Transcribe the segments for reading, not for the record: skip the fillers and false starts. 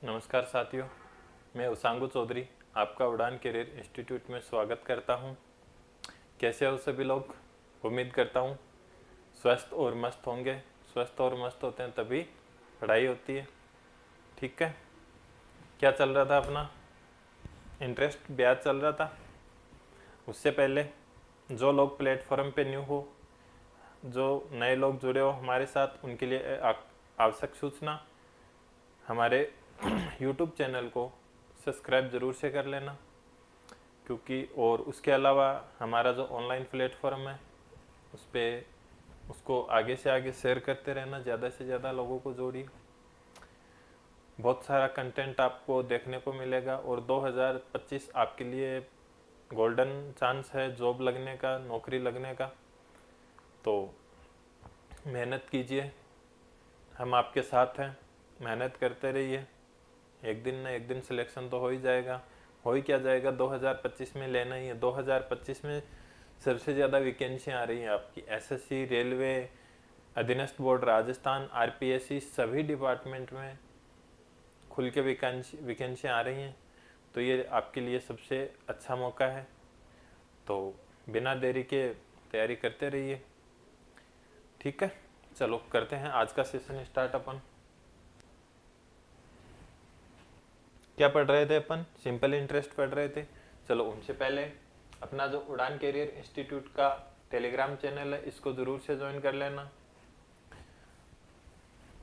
नमस्कार साथियों, मैं उसांगू चौधरी आपका उड़ान करियर इंस्टीट्यूट में स्वागत करता हूं। कैसे हो सभी लोग? उम्मीद करता हूं स्वस्थ और मस्त होंगे। स्वस्थ और मस्त होते हैं तभी पढ़ाई होती है। ठीक है, क्या चल रहा था? अपना इंटरेस्ट ब्याज चल रहा था। उससे पहले जो लोग प्लेटफॉर्म पे न्यू हो, जो नए लोग जुड़े हो हमारे साथ, उनके लिए आवश्यक सूचना, हमारे यूट्यूब चैनल को सब्सक्राइब ज़रूर से कर लेना, क्योंकि और उसके अलावा हमारा जो ऑनलाइन प्लेटफॉर्म है उस पर उसको आगे से आगे शेयर करते रहना, ज़्यादा से ज़्यादा लोगों को जोड़िए। बहुत सारा कंटेंट आपको देखने को मिलेगा और 2025 आपके लिए गोल्डन चांस है जॉब लगने का, नौकरी लगने का। तो मेहनत कीजिए, हम आपके साथ हैं, मेहनत करते रहिए। एक दिन ना एक दिन सिलेक्शन तो हो ही जाएगा। हो ही क्या जाएगा, 2025 में लेना ही है। 2025 में सबसे ज़्यादा वैकेंसियाँ आ रही हैं आपकी। एसएससी, रेलवे, अधीनस्थ बोर्ड राजस्थान, आरपीएससी, सभी डिपार्टमेंट में खुल के वैकेंसियाँ आ रही हैं। तो ये आपके लिए सबसे अच्छा मौका है। तो बिना देरी के तैयारी करते रहिए। ठीक है, चलो करते हैं आज का सेशन स्टार्ट। अपन क्या पढ़ रहे थे? अपन सिंपल इंटरेस्ट पढ़ रहे थे। चलो उनसे पहले अपना जो उड़ान कैरियर इंस्टीट्यूट का टेलीग्राम चैनल है इसको ज़रूर से ज्वाइन कर लेना।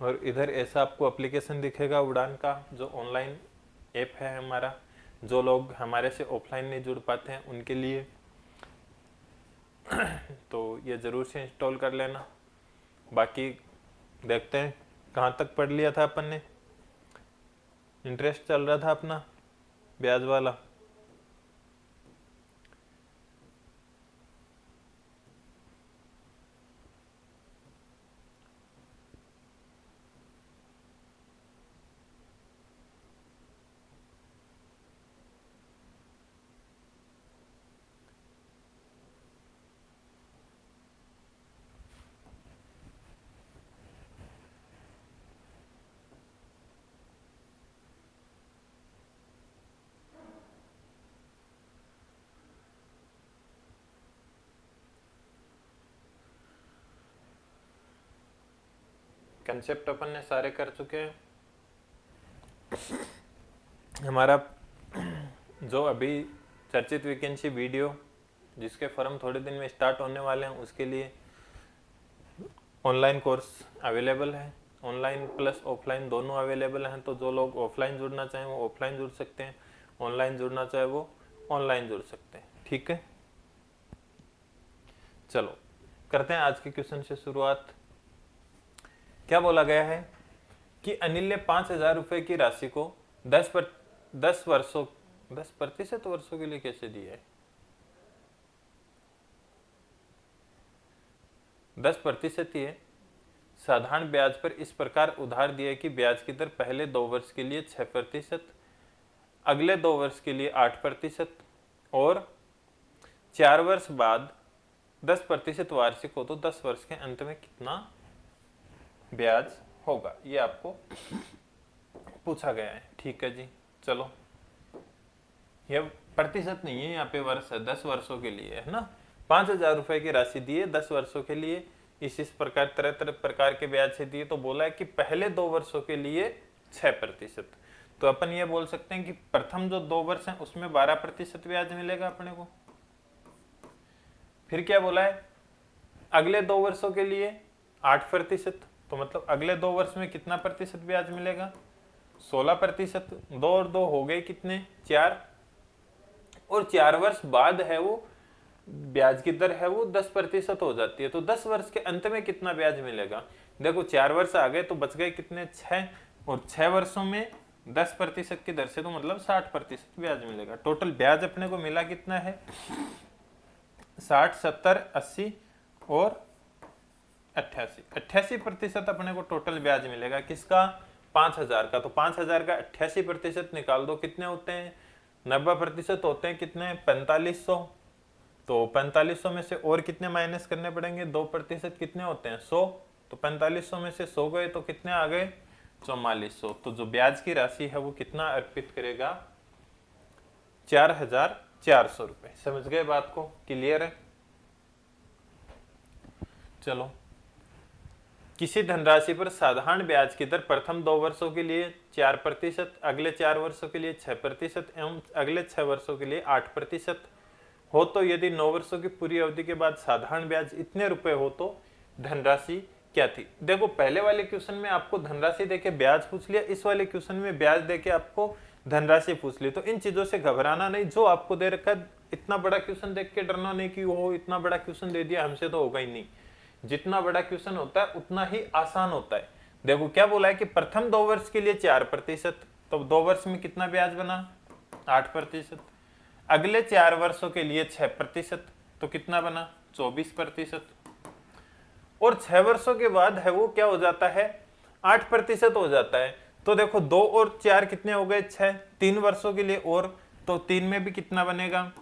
और इधर ऐसा आपको एप्लीकेशन दिखेगा उड़ान का, जो ऑनलाइन ऐप है हमारा। जो लोग हमारे से ऑफलाइन नहीं जुड़ पाते हैं उनके लिए तो ये ज़रूर से इंस्टॉल कर लेना। बाकी देखते हैं कहाँ तक पढ़ लिया था अपन ने। इंटरेस्ट चल रहा था अपना ब्याज वाला। कंसेप्ट अपन ने सारे कर चुके हैं। हमारा जो अभी चर्चित वैकेंसी वीडियो, जिसके फॉर्म थोड़े दिन में स्टार्ट होने वाले हैं, उसके लिए ऑनलाइन कोर्स अवेलेबल है। ऑनलाइन प्लस ऑफलाइन दोनों अवेलेबल हैं। तो जो लोग ऑफलाइन जुड़ना चाहें वो ऑफलाइन जुड़ सकते हैं, ऑनलाइन जुड़ना चाहे वो ऑनलाइन जुड़ सकते हैं। ठीक है, चलो करते हैं आज के क्वेश्चन से शुरुआत। क्या बोला गया है कि अनिल ने 5,000 रुपए की राशि को 10% वर्षों के लिए कैसे दिया है? 10% ही है। साधारण ब्याज पर इस प्रकार उधार दिया कि ब्याज की दर पहले 2 वर्ष के लिए 6%, अगले 2 वर्ष के लिए 8% और 4 वर्ष बाद 10% वार्षिक हो तो 10 वर्ष के अंत में कितना ब्याज होगा, ये आपको पूछा गया है। ठीक है जी, चलो ये प्रतिशत नहीं है, यहाँ पे वर्ष है, 10 वर्षों के लिए है ना। 5,000 रुपए की राशि दिए 10 वर्षों के लिए, इस प्रकार तरह तरह प्रकार के ब्याज से दिए। तो बोला है कि पहले 2 वर्षों के लिए 6%। तो अपन ये बोल सकते हैं कि प्रथम जो 2 वर्ष हैं उसमें 12% ब्याज मिलेगा अपने को। फिर क्या बोला है, अगले 2 वर्षों के लिए 8%। तो मतलब अगले 2 वर्ष में कितना प्रतिशत ब्याज मिलेगा? 16%। 2 और 2 हो गए कितने? 4। और 4 वर्ष बाद है वो ब्याज की दर है वो 10% हो जाती है। तो 10 वर्ष के अंत में कितना ब्याज मिलेगा? देखो 4 वर्ष आ गए तो बच गए कितने? 6। और 6 वर्षों में 10% की दर से तो मतलब 60% ब्याज मिलेगा। टोटल ब्याज अपने को मिला कितना है? 60, 70, 80 और 88% अपने को टोटल ब्याज मिलेगा। किसका? 5,000 का। तो 5,000 का 88% निकाल दो, कितने होते हैं? 90% होते हैं कितने? 4500। तो 4500 में से और कितने माइनस करने पड़ेंगे? 2% कितने होते हैं? 100। तो 4500 में से 100 गए तो कितने आ गए? 4400। तो जो ब्याज की राशि है वो कितना अर्पित करेगा? 4400 रुपए। समझ गए बात को? क्लियर है? चलो, किसी धनराशि पर साधारण ब्याज की दर प्रथम 2 वर्षों के लिए 4%, अगले 4 वर्षों के लिए 6% एवं अगले 6 वर्षों के लिए 8% हो, तो यदि 9 वर्षों की पूरी अवधि के बाद साधारण ब्याज इतने रुपए हो तो धनराशि क्या थी? देखो, पहले वाले क्वेश्चन में आपको धनराशि देके ब्याज पूछ लिया, इस वाले क्वेश्चन में ब्याज देके आपको धनराशि पूछ ली। तो इन चीजों से घबराना नहीं, जो आपको दे रखा है। इतना बड़ा क्वेश्चन देख के डरना नहीं कि वो इतना बड़ा क्वेश्चन दे दिया, हमसे तो होगा ही नहीं। जितना बड़ा क्वेश्चन होता है उतना ही आसान होता है। देखो क्या बोला है कि प्रथम 2 वर्ष के लिए 4%, तो 2 वर्ष में कितना ब्याज बना? 8%। अगले 4 वर्षों के लिए 6%, तो कितना बना? 24%। और 6 वर्षों के बाद है वो क्या हो जाता है? 8% हो जाता है। तो देखो 2 और 4 कितने हो गए? 6। 3 वर्षों के लिए और, तो 3 में भी कितना बनेगा?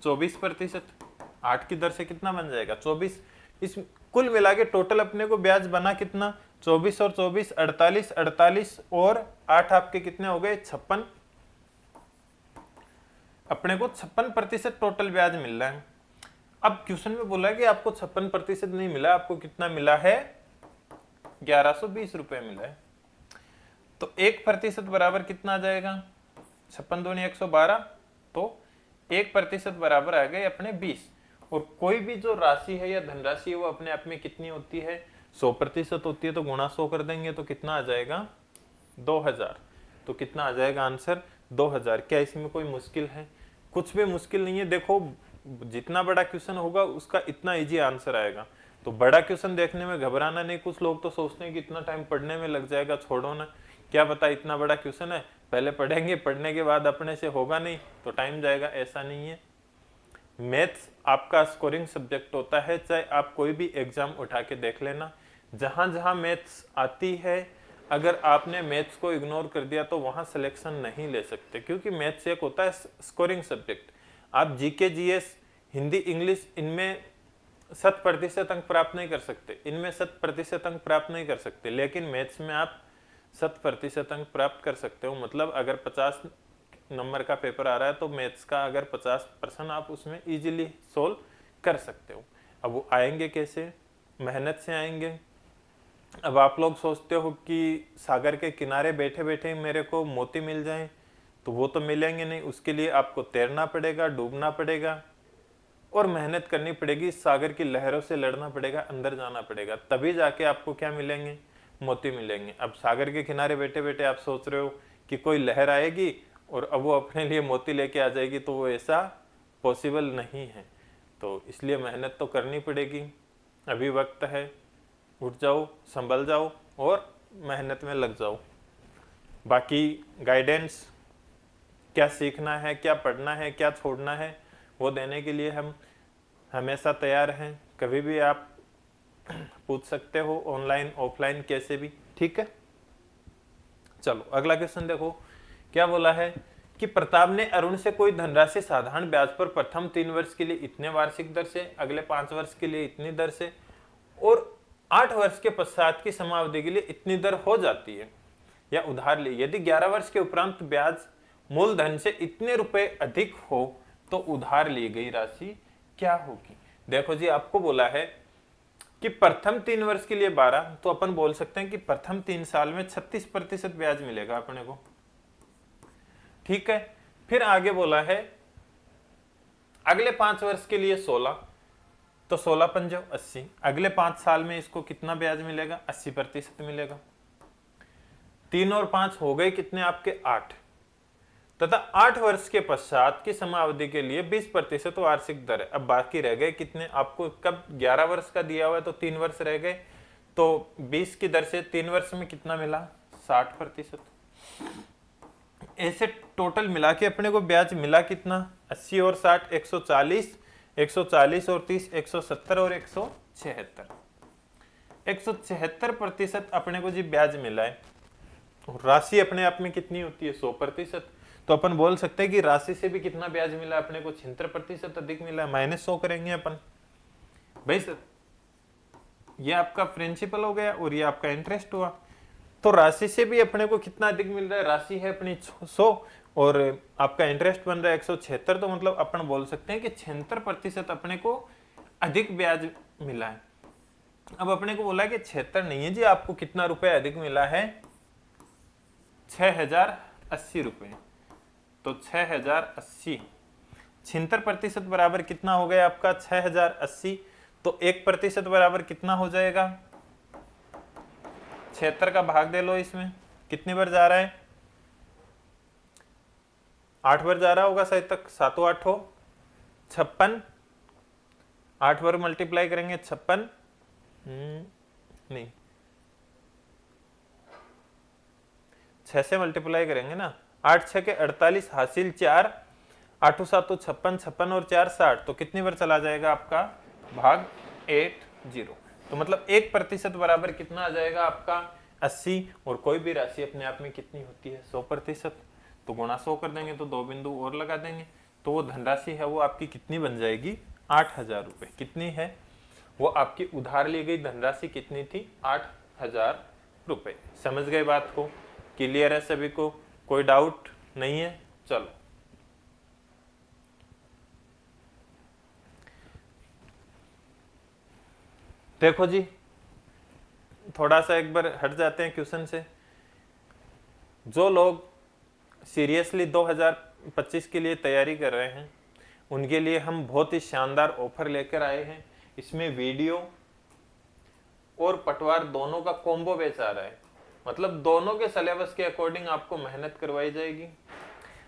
24%। 8 की दर से कितना बन जाएगा? 24। इस कुल मिला के टोटल अपने को ब्याज बना कितना? 24 और 24 48, 48 और 8 आपके कितने हो गए? 56। अपने को 56% टोटल ब्याज मिल रहा है। अब क्वेश्चन में बोला है कि आपको 56% नहीं मिला, आपको कितना मिला है? 1120 रुपए मिला है। तो 1% बराबर कितना आ जाएगा? 56 दूनी 112, तो 1% बराबर आ गए अपने 20। और कोई भी जो राशि है या धनराशि है वो अपने आप में कितनी होती है? 100% होती है। तो गुणा 100 कर देंगे तो कितना आ जाएगा? 2000। तो कितना आ जाएगा आंसर? 2000। क्या इसमें कोई मुश्किल है? कुछ भी मुश्किल नहीं है। देखो, जितना बड़ा क्वेश्चन होगा उसका इतना इजी आंसर आएगा। तो बड़ा क्वेश्चन देखने में घबराना नहीं। कुछ लोग तो सोचते हैं कि इतना टाइम पढ़ने में लग जाएगा, छोड़ो ना, क्या पता इतना बड़ा क्वेश्चन है, पहले पढ़ेंगे, पढ़ने के बाद अपने से होगा नहीं तो टाइम जाएगा। ऐसा नहीं है। मैथ्स आपका स्कोरिंग सब्जेक्ट होता है, चाहे आप कोई भी एग्जाम उठा के देख लेना। जहां जहां मैथ्स आती है, अगर आपने मैथ्स को इग्नोर कर दिया तो वहां सिलेक्शन नहीं ले सकते, क्योंकि मैथ्स एक होता है स्कोरिंग सब्जेक्ट। आप जीके, जीएस, हिंदी, इंग्लिश, इनमें 100% अंक प्राप्त नहीं कर सकते, इनमें 100% अंक प्राप्त नहीं कर सकते, लेकिन मैथ्स में आप 100% अंक प्राप्त कर सकते हो। मतलब अगर 50 नंबर का पेपर आ रहा है तो मैथ्स का अगर 50% आप उसमें इजीली सोल्व कर सकते हो। अब वो आएंगे कैसे? मेहनत से आएंगे। अब आप लोग सोचते हो कि सागर के किनारे बैठे बैठे मेरे को मोती मिल जाएं, तो वो तो मिलेंगे नहीं। उसके लिए आपको तैरना पड़ेगा, डूबना पड़ेगा और मेहनत करनी पड़ेगी, सागर की लहरों से लड़ना पड़ेगा, अंदर जाना पड़ेगा, तभी जाके आपको क्या मिलेंगे? मोती मिलेंगे। अब सागर के किनारे बैठे बैठे आप सोच रहे हो कि कोई लहर आएगी और अब वो अपने लिए मोती लेके आ जाएगी, तो वो ऐसा पॉसिबल नहीं है। तो इसलिए मेहनत तो करनी पड़ेगी। अभी वक्त है, उठ जाओ, संभल जाओ और मेहनत में लग जाओ। बाकी गाइडेंस, क्या सीखना है, क्या पढ़ना है, क्या छोड़ना है, वो देने के लिए हम हमेशा तैयार हैं। कभी भी आप पूछ सकते हो, ऑनलाइन ऑफलाइन कैसे भी। ठीक है, चलो अगला क्वेश्चन देखो। क्या बोला है कि प्रताप ने अरुण से कोई धनराशि साधारण ब्याज पर प्रथम 3 वर्ष के लिए इतने वार्षिक दर से, अगले 5 वर्ष के लिए इतनी दर से और 8 वर्ष के पश्चात की समावधि के लिए इतनी दर हो जाती है या उधार ली। यदि 11 वर्ष के उपरांत ब्याज मूलधन से इतने रुपए अधिक हो तो उधार ली गई राशि क्या होगी? देखो जी, आपको बोला है कि प्रथम 3 वर्ष के लिए 12, तो अपन बोल सकते हैं कि प्रथम 3 साल में 36% ब्याज मिलेगा अपने को। ठीक है, फिर आगे बोला है अगले 5 वर्ष के लिए 16, तो 16 पंजे 80। अगले 5 साल में इसको कितना ब्याज मिलेगा? 80% मिलेगा। 3 और 5 हो गए कितने आपके? 8। तथा 8 वर्ष के पश्चात की समावधि के लिए 20% वार्षिक दर है। अब बाकी रह गए कितने आपको? कब 11 वर्ष का दिया हुआ है तो 3 वर्ष रह गए, तो 20 की दर से 3 वर्ष में कितना मिला? 60%। ऐसे टोटल मिला के अपने को ब्याज मिला कितना? 80 और 60 140, 140 और 30 170 और 176। 176% अपने को जी ब्याज मिला है। राशि अपने आप में कितनी होती है? 100%। तो अपन बोल सकते हैं कि राशि से भी कितना ब्याज मिला अपने को? 76% अधिक मिला है। -100 करेंगे अपन भाई सर। ये आपका प्रिंसिपल हो गया और ये आपका इंटरेस्ट हुआ। तो राशि से भी अपने को कितना अधिक मिल रहा है, राशि है अपनी 100 और आपका इंटरेस्ट बन रहा है 176, तो मतलब अपन बोल सकते हैं कि 76% अपने को अधिक ब्याज मिला है। अब अपने को बोला कि 76 नहीं है जी, आपको कितना रुपए अधिक मिला है, 6080 रुपए। तो 6080 76% बराबर कितना हो गया आपका 6080, तो 1% बराबर कितना हो जाएगा, 76 का भाग दे लो इसमें, कितनी बार जा रहा है, 8 बार जा रहा होगा शायद तक, 7 8 हो 56, 8 बार मल्टीप्लाई करेंगे 56, नहीं 6 से मल्टीप्लाई करेंगे ना, 8 6 के 48 हासिल 4, 8 7 56, 56 और 4 60, तो कितनी बार चला जाएगा आपका भाग 80। तो मतलब 1% बराबर कितना आ जाएगा आपका 80, और कोई भी राशि अपने आप में कितनी होती है 100%, तो गुणा 100 कर देंगे तो 2 बिंदु और लगा देंगे, तो वो धनराशि है वो आपकी कितनी बन जाएगी 8000 रुपए। कितनी है वो आपकी उधार ली गई धनराशि कितनी थी 8000 रुपए। समझ गए बात को, क्लियर है सभी को, कोई डाउट नहीं है। चलो देखो जी, थोड़ा सा एक बार हट जाते हैं क्वेश्चन से। जो लोग सीरियसली 2025 के लिए तैयारी कर रहे हैं उनके लिए हम बहुत ही शानदार ऑफर लेकर आए हैं। इसमें वीडियो और पटवार दोनों का कॉम्बो बेच आ रहा है, मतलब दोनों के सिलेबस के अकॉर्डिंग आपको मेहनत करवाई जाएगी।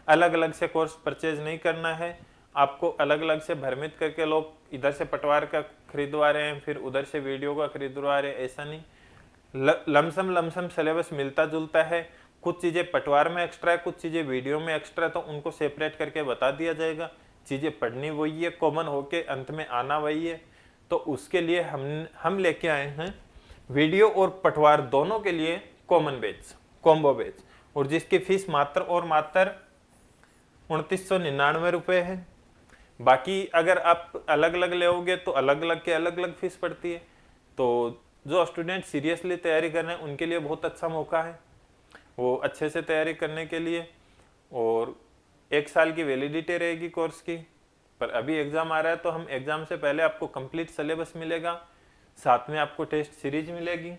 अलग अलग से कोर्स परचेज नहीं करना है आपको, अलग अलग से भ्रमित करके लोग इधर से पटवार का खरीदवा रहे हैं फिर उधर से वीडियो का खरीदवा रहे हैं, ऐसा नहीं। लमसम सिलेबस मिलता जुलता है, कुछ चीज़ें पटवार में एक्स्ट्रा है, कुछ चीज़ें वीडियो में एक्स्ट्रा है, तो उनको सेपरेट करके बता दिया जाएगा। चीज़ें पढ़नी वही है, कॉमन होके अंत में आना वही है। तो उसके लिए हम लेके आए हैं वीडियो और पटवार दोनों के लिए कॉमन बैच, कॉम्बो बैच, और जिसकी फीस मात्र और मात्र 2999 रुपये है। बाकी अगर आप अलग अलग लेओगे तो अलग अलग के अलग अलग फीस पड़ती है। तो जो स्टूडेंट सीरियसली तैयारी कर रहे हैं उनके लिए बहुत अच्छा मौका है वो अच्छे से तैयारी करने के लिए। और 1 साल की वैलिडिटी रहेगी कोर्स की, पर अभी एग्जाम आ रहा है तो हम एग्जाम से पहले आपको कंप्लीट सिलेबस मिलेगा, साथ में आपको टेस्ट सीरीज मिलेगी,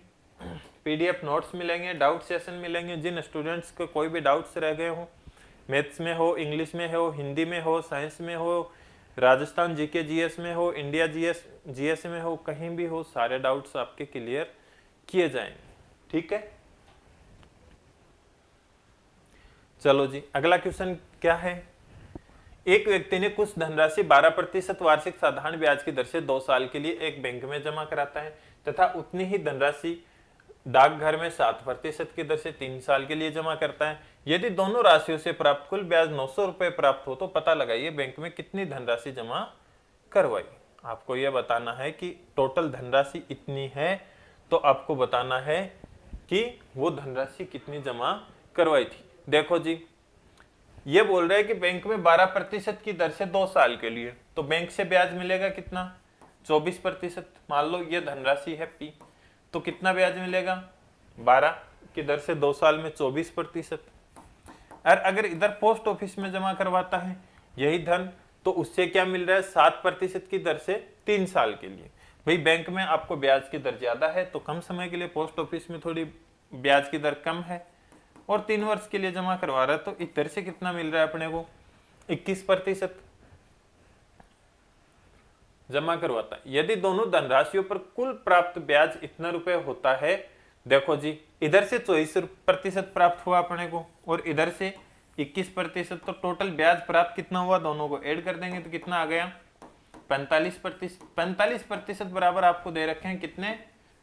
पीडीएफ नोट्स मिलेंगे, डाउट सेशन मिलेंगे। जिन स्टूडेंट्स को कोई भी डाउट्स रह गए हो, मैथ्स में हो, इंग्लिश में हो, हिंदी में हो, साइंस में हो, राजस्थान जीके जीएस में हो, इंडिया जीएस में हो, कहीं भी हो, सारे डाउट्स आपके क्लियर किए जाएंगे। ठीक है, चलो जी अगला क्वेश्चन क्या है। एक व्यक्ति ने कुछ धनराशि 12% वार्षिक साधारण ब्याज की दर से 2 साल के लिए एक बैंक में जमा कराता है तथा उतनी ही धनराशि डाकघर में 7% की दर से 3 साल के लिए जमा करता है। यदि दोनों राशियों से प्राप्त कुल ब्याज 900 रुपए प्राप्त हो तो पता लगाइए बैंक में कितनी धनराशि जमा करवाई। आपको यह बताना है कि टोटल धनराशि इतनी है, तो आपको बताना है कि वो धनराशि कितनी जमा करवाई थी। देखो जी, ये बोल रहे हैं कि बैंक में 12% की दर से 2 साल के लिए, तो बैंक से ब्याज मिलेगा कितना 24%। मान लो ये धनराशि है पी, तो कितना ब्याज मिलेगा 12 की दर से 2 साल में 24%। और अगर इधर पोस्ट ऑफिस में जमा करवाता है यही धन, तो उससे क्या मिल रहा है 7% की दर से 3 साल के लिए। भाई बैंक में आपको ब्याज की दर ज्यादा है तो कम समय के लिए, पोस्ट ऑफिस में थोड़ी ब्याज की दर कम है और 3 वर्ष के लिए जमा करवा रहा है, तो इधर से कितना मिल रहा है अपने को 21% जमा करवाता है। यदि दोनों धनराशियों पर कुल प्राप्त ब्याज इतना रुपए होता है, देखो जी इधर से 24% प्राप्त हुआ अपने को और इधर से 21%, तो टोटल ब्याज प्राप्त कितना हुआ, दोनों को ऐड कर देंगे तो कितना आ गया 45%। 45% बराबर आपको दे रखे हैं कितने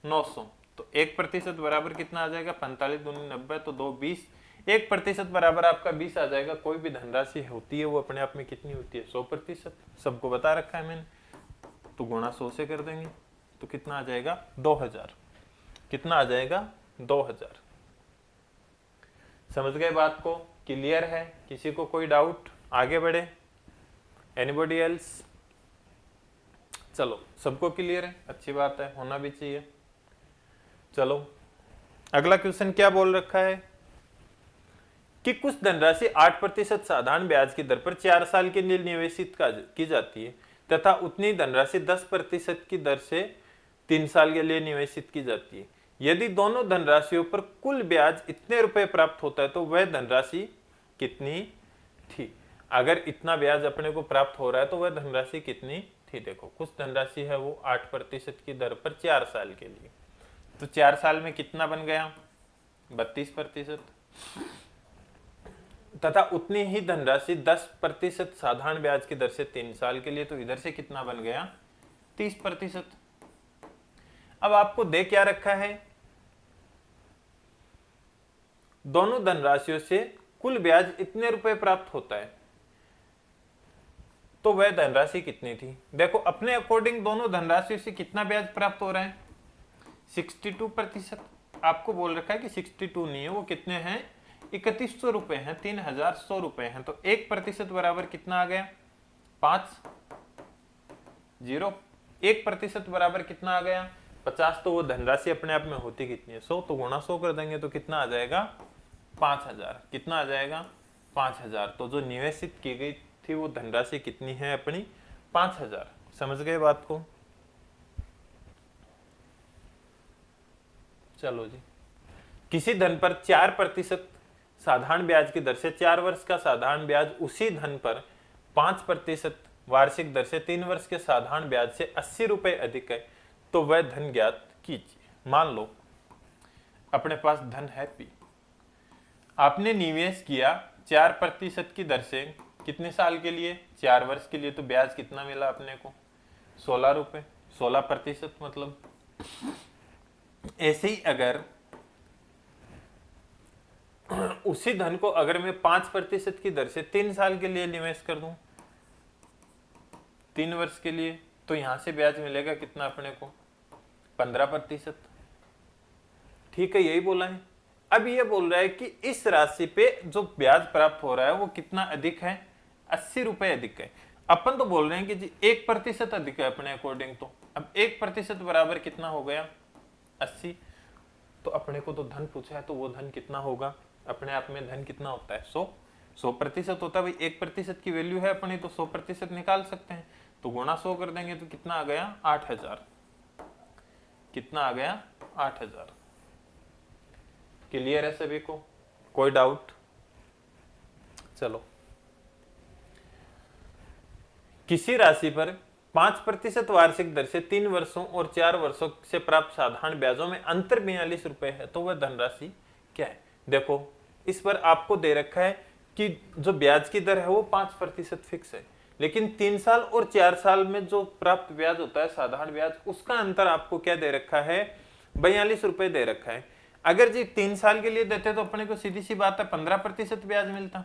900, तो 1% बराबर कितना आ जाएगा 45 दूनी 90, तो 2 20, 1% बराबर आपका 20 आ जाएगा। कोई भी धनराशि होती है वो अपने आप में कितनी होती है 100%, सबको बता रखा है मैंने। तो गुणा 100 से कर देंगे तो कितना आ जाएगा 2000, कितना आ जाएगा 2000। समझ गए बात को, क्लियर है, किसी को कोई डाउट, आगे बढ़े, एनीबॉडी एल्स। चलो सबको क्लियर है, अच्छी बात है, होना भी चाहिए। चलो अगला क्वेश्चन क्या बोल रखा है कि कुछ धनराशि 8% साधारण ब्याज की दर पर 4 साल के लिए निवेशित की जाती है तथा उतनी धनराशि 10% की दर से 3 साल के लिए निवेशित की जाती है। यदि दोनों धनराशियों पर कुल ब्याज इतने रुपए प्राप्त होता है तो वह धनराशि कितनी थी। अगर इतना ब्याज अपने को प्राप्त हो रहा है तो वह धनराशि कितनी थी। देखो कुछ धनराशि है वो 8% की दर पर 4 साल के लिए, तो 4 साल में कितना बन गया 32%, तथा उतनी ही धनराशि 10% साधारण ब्याज की दर से 3 साल के लिए, तो इधर से कितना बन गया 30%। अब आपको दे क्या रखा है, दोनों धनराशियों से कुल ब्याज इतने रुपए प्राप्त होता है तो वह धनराशि कितनी थी। देखो अपने अकॉर्डिंग दोनों धनराशियों से कितना ब्याज प्राप्त हो रहा है 62%। आपको बोल रखा है कि 62 नहीं है, वो कितने हैं 3100 रुपए हैं, 3100 रुपए हैं। तो 1% बराबर कितना आ गया 5, 1% बराबर कितना आ गया 50। तो वो धनराशि अपने आप में होती कितनी है 100, तो गुणा 100 कर देंगे तो कितना आ जाएगा 5000। कितना आ जाएगा 5000। तो जो निवेशित की गई थी वो धनराशि कितनी है अपनी 5000। समझ गए बात को। चलो जी, किसी धन पर 4% साधारण ब्याज की दर से 4 वर्ष का साधारण ब्याज उसी धन पर 5% वार्षिक दर से 3 वर्ष के साधारण ब्याज से 80 रुपए अधिक है तो वह धन ज्ञात कीजिए। मान लो अपने पास धन है P, आपने निवेश किया 4% की दर से कितने साल के लिए 4 वर्ष के लिए, तो ब्याज कितना मिला अपने को 16 रुपए, 16% मतलब। ऐसे ही अगर उसी धन को अगर मैं 5% की दर से 3 साल के लिए निवेश कर दूं 3 वर्ष के लिए, तो यहां से ब्याज मिलेगा कितना अपने को 15%। ठीक है, यही बोला है। अब ये बोल रहा है कि इस राशि पे जो ब्याज प्राप्त हो रहा है वो कितना अधिक है 80 रुपए अधिक है। अपन तो बोल रहे हैं कि जी 1% अधिक है अपने अकॉर्डिंग। तो अब 1% बराबर कितना हो गया 80। तो अपने को तो धन पूछा है तो वो धन कितना होगा, अपने आप में धन कितना होता है 100% होता है भाई। 1% की वैल्यू है अपनी तो 100% निकाल सकते हैं। तो गुणा 100 कर देंगे तो कितना आ गया 8000। कितना आ गया 8000। क्लियर है सभी को, कोई डाउट। चलो, किसी राशि पर 5% वार्षिक दर से 3 वर्षों और 4 वर्षों से प्राप्त साधारण ब्याजों में अंतर 42 रुपए है तो वह धनराशि क्या है। देखो इस पर आपको दे रखा है कि जो ब्याज की दर है वो 5% फिक्स है, लेकिन 3 साल और 4 साल में जो प्राप्त ब्याज होता है साधारण ब्याज, उसका अंतर आपको क्या दे रखा है 42 रुपए दे रखा है। अगर जी 3 साल के लिए देते तो अपने को सीधी सी बात है 15% ब्याज मिलता,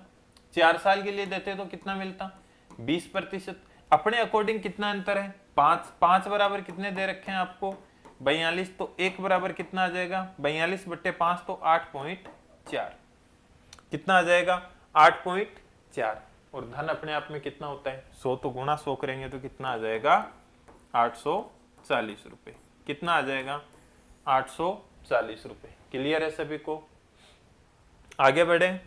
4 साल के लिए देते तो कितना मिलता 20%। अपने अकॉर्डिंग कितना अंतर है 5 बराबर कितने दे रखे हैं आपको 42, तो 1 बराबर कितना आ जाएगा 42/5 तो 8.4। कितना आ जाएगा 8.4। और धन अपने आप में कितना होता है 100, तो गुणा 100 करेंगे तो कितना आ जाएगा 840 रुपए। कितना आ जाएगा 840 रुपए। क्लियर है सभी को, आगे बढ़े।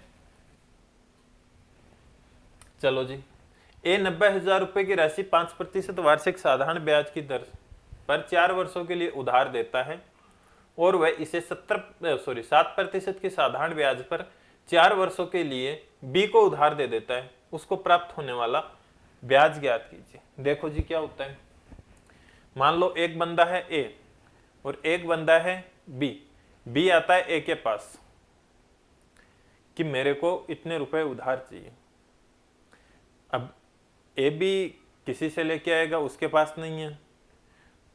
चलो जी, 90,000 रुपए की राशि 5% वार्षिक साधारण ब्याज की दर पर 4 वर्षों के लिए उधार देता है और वह इसे 7% की साधारण ब्याज पर 4 वर्षों के लिए बी को उधार दे देता है। उसको प्राप्त होने वाला ब्याज ज्ञात कीजिए। देखो जी क्या होता है, मान लो एक बंदा है ए और एक बंदा है बी। बी आता है ए के पास कि मेरे को इतने रुपए उधार चाहिए। अब ए भी किसी से लेके आएगा, उसके पास नहीं है,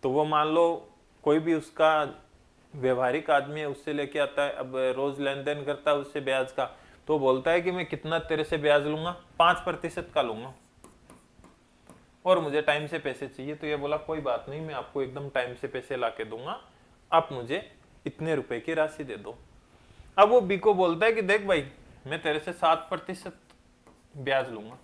तो वो मान लो कोई भी उसका व्यवहारिक आदमी है उससे लेके आता है, अब रोज लेन देन करता है उससे ब्याज का, तो बोलता है कि मैं कितना तेरे से ब्याज लूंगा 5% का लूंगा और मुझे टाइम से पैसे चाहिए। तो ये बोला कोई बात नहीं, मैं आपको एकदम टाइम से पैसे ला के दूंगा, आप मुझे इतने रुपए की राशि दे दो। अब वो बी को बोलता है कि देख भाई मैं तेरे से 7% ब्याज लूंगा।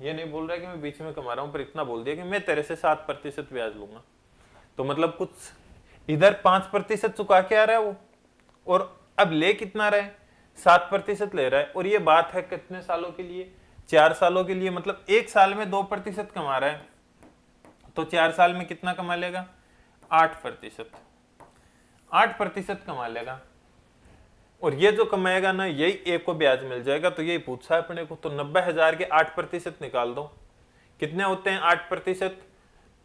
ये नहीं बोल रहा है कि मैं बीच में कमा रहा हूं, पर इतना बोल दिया कि मैं तेरे से 7% ब्याज लूंगा। तो मतलब कुछ इधर 5% चुका के आ रहा है वो, और अब ले कितना रहा है, 7% ले रहा है। और ये बात है कितने सालों के लिए, 4 सालों के लिए, मतलब एक साल में 2% कमा रहा है, तो 4 साल में कितना कमा लेगा, 8%, 8% कमा लेगा। और ये जो कमाएगा ना, यही एक को ब्याज मिल जाएगा। तो यही पूछा है अपने को, तो 90,000 के 8% निकाल दो, कितने होते हैं 8%,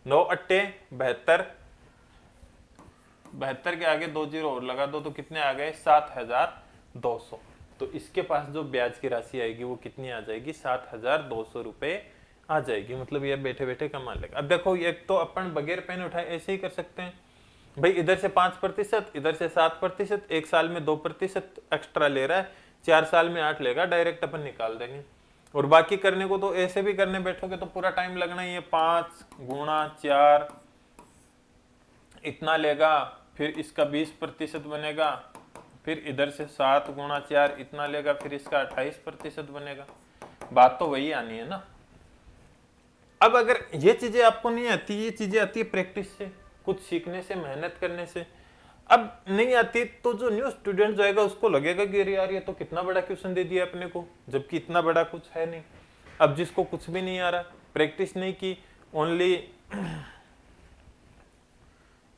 9 अट्टे 72, 72 के आगे 2 जीरो और लगा दो, तो कितने आ गए, 7,200। तो इसके पास जो ब्याज की राशि आएगी वो कितनी आ जाएगी, 7,200 रुपए आ जाएगी। मतलब ये बैठे बैठे कमा लेगा। अब देखो, एक तो अपन बगैर पेन उठाए ऐसे ही कर सकते हैं भाई, इधर से 5%, इधर से 7%, एक साल में 2% एक्स्ट्रा ले रहा है, 4 साल में 8 लेगा, डायरेक्ट अपन निकाल देंगे। और बाकी करने को तो ऐसे भी करने बैठोगे तो पूरा टाइम लगना ही है। 5 गुणा 4 इतना लेगा, फिर इसका 20% बनेगा, फिर इधर से 7 गुणा 4 इतना लेगा, फिर इसका 28% बनेगा। बात तो वही आनी है ना। अब अगर ये चीजें आपको नहीं आती, ये चीजें आती है प्रैक्टिस से, कुछ सीखने से, मेहनत करने से। अब नहीं आती तो जो न्यू स्टूडेंट जाएगा उसको लगेगा कि यार ये तो कितना बड़ा क्वेश्चन दे दिया अपने को, जबकि इतना बड़ा कुछ है नहीं। अब जिसको कुछ भी नहीं आ रहा, प्रैक्टिस नहीं की, ओनली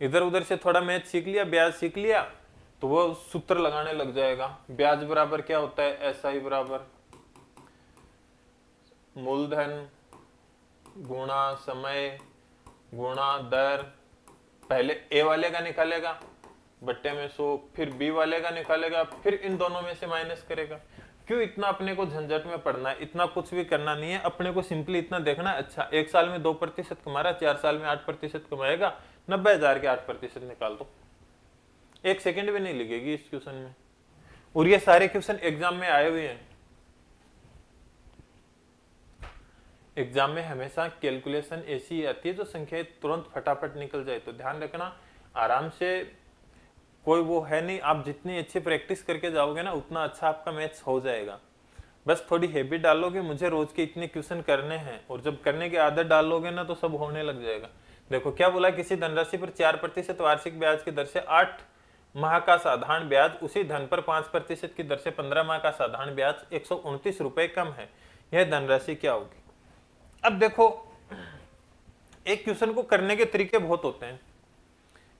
इधर उधर से थोड़ा मैथ सीख लिया, ब्याज सीख लिया, तो वो सूत्र लगाने लग जाएगा। ब्याज बराबर क्या होता है, SI बराबर मूलधन गुणा समय गुणा दर। पहले ए वाले का निकालेगा बट्टे में 100, फिर बी वाले का निकालेगा, फिर इन दोनों में से माइनस करेगा। क्यों इतना अपने को झंझट में पड़ना है, इतना कुछ भी करना नहीं है। अपने को सिंपली इतना देखना है, अच्छा एक साल में 2% कमा रहा है, 4 साल में 8% कमाएगा, 90,000 के 8% निकाल दो। 1 सेकंड भी नहीं लगेगी इस क्वेश्चन में। और ये सारे क्वेश्चन एग्जाम में आए हुए हैं। एग्जाम में हमेशा कैलकुलेशन ऐसी आती है जो संख्याएं तुरंत फटाफट निकल जाए। तो ध्यान रखना, आराम से, कोई वो है नहीं, आप जितनी अच्छी प्रैक्टिस करके जाओगे ना उतना अच्छा आपका मैथ्स हो जाएगा। बस थोड़ी हैबिट डालोगे, मुझे रोज के इतने क्वेश्चन करने हैं, और जब करने की आदत डालोगे ना तो सब होने लग जाएगा। देखो क्या बोला, किसी धनराशि पर 4% वार्षिक ब्याज की दर से 8 माह का साधारण ब्याज, उसी धन पर 5% की दर से 15 माह का साधारण ब्याज 129 रुपए कम है, यह धनराशि क्या होगी। अब देखो, एक क्वेश्चन को करने के तरीके बहुत होते हैं,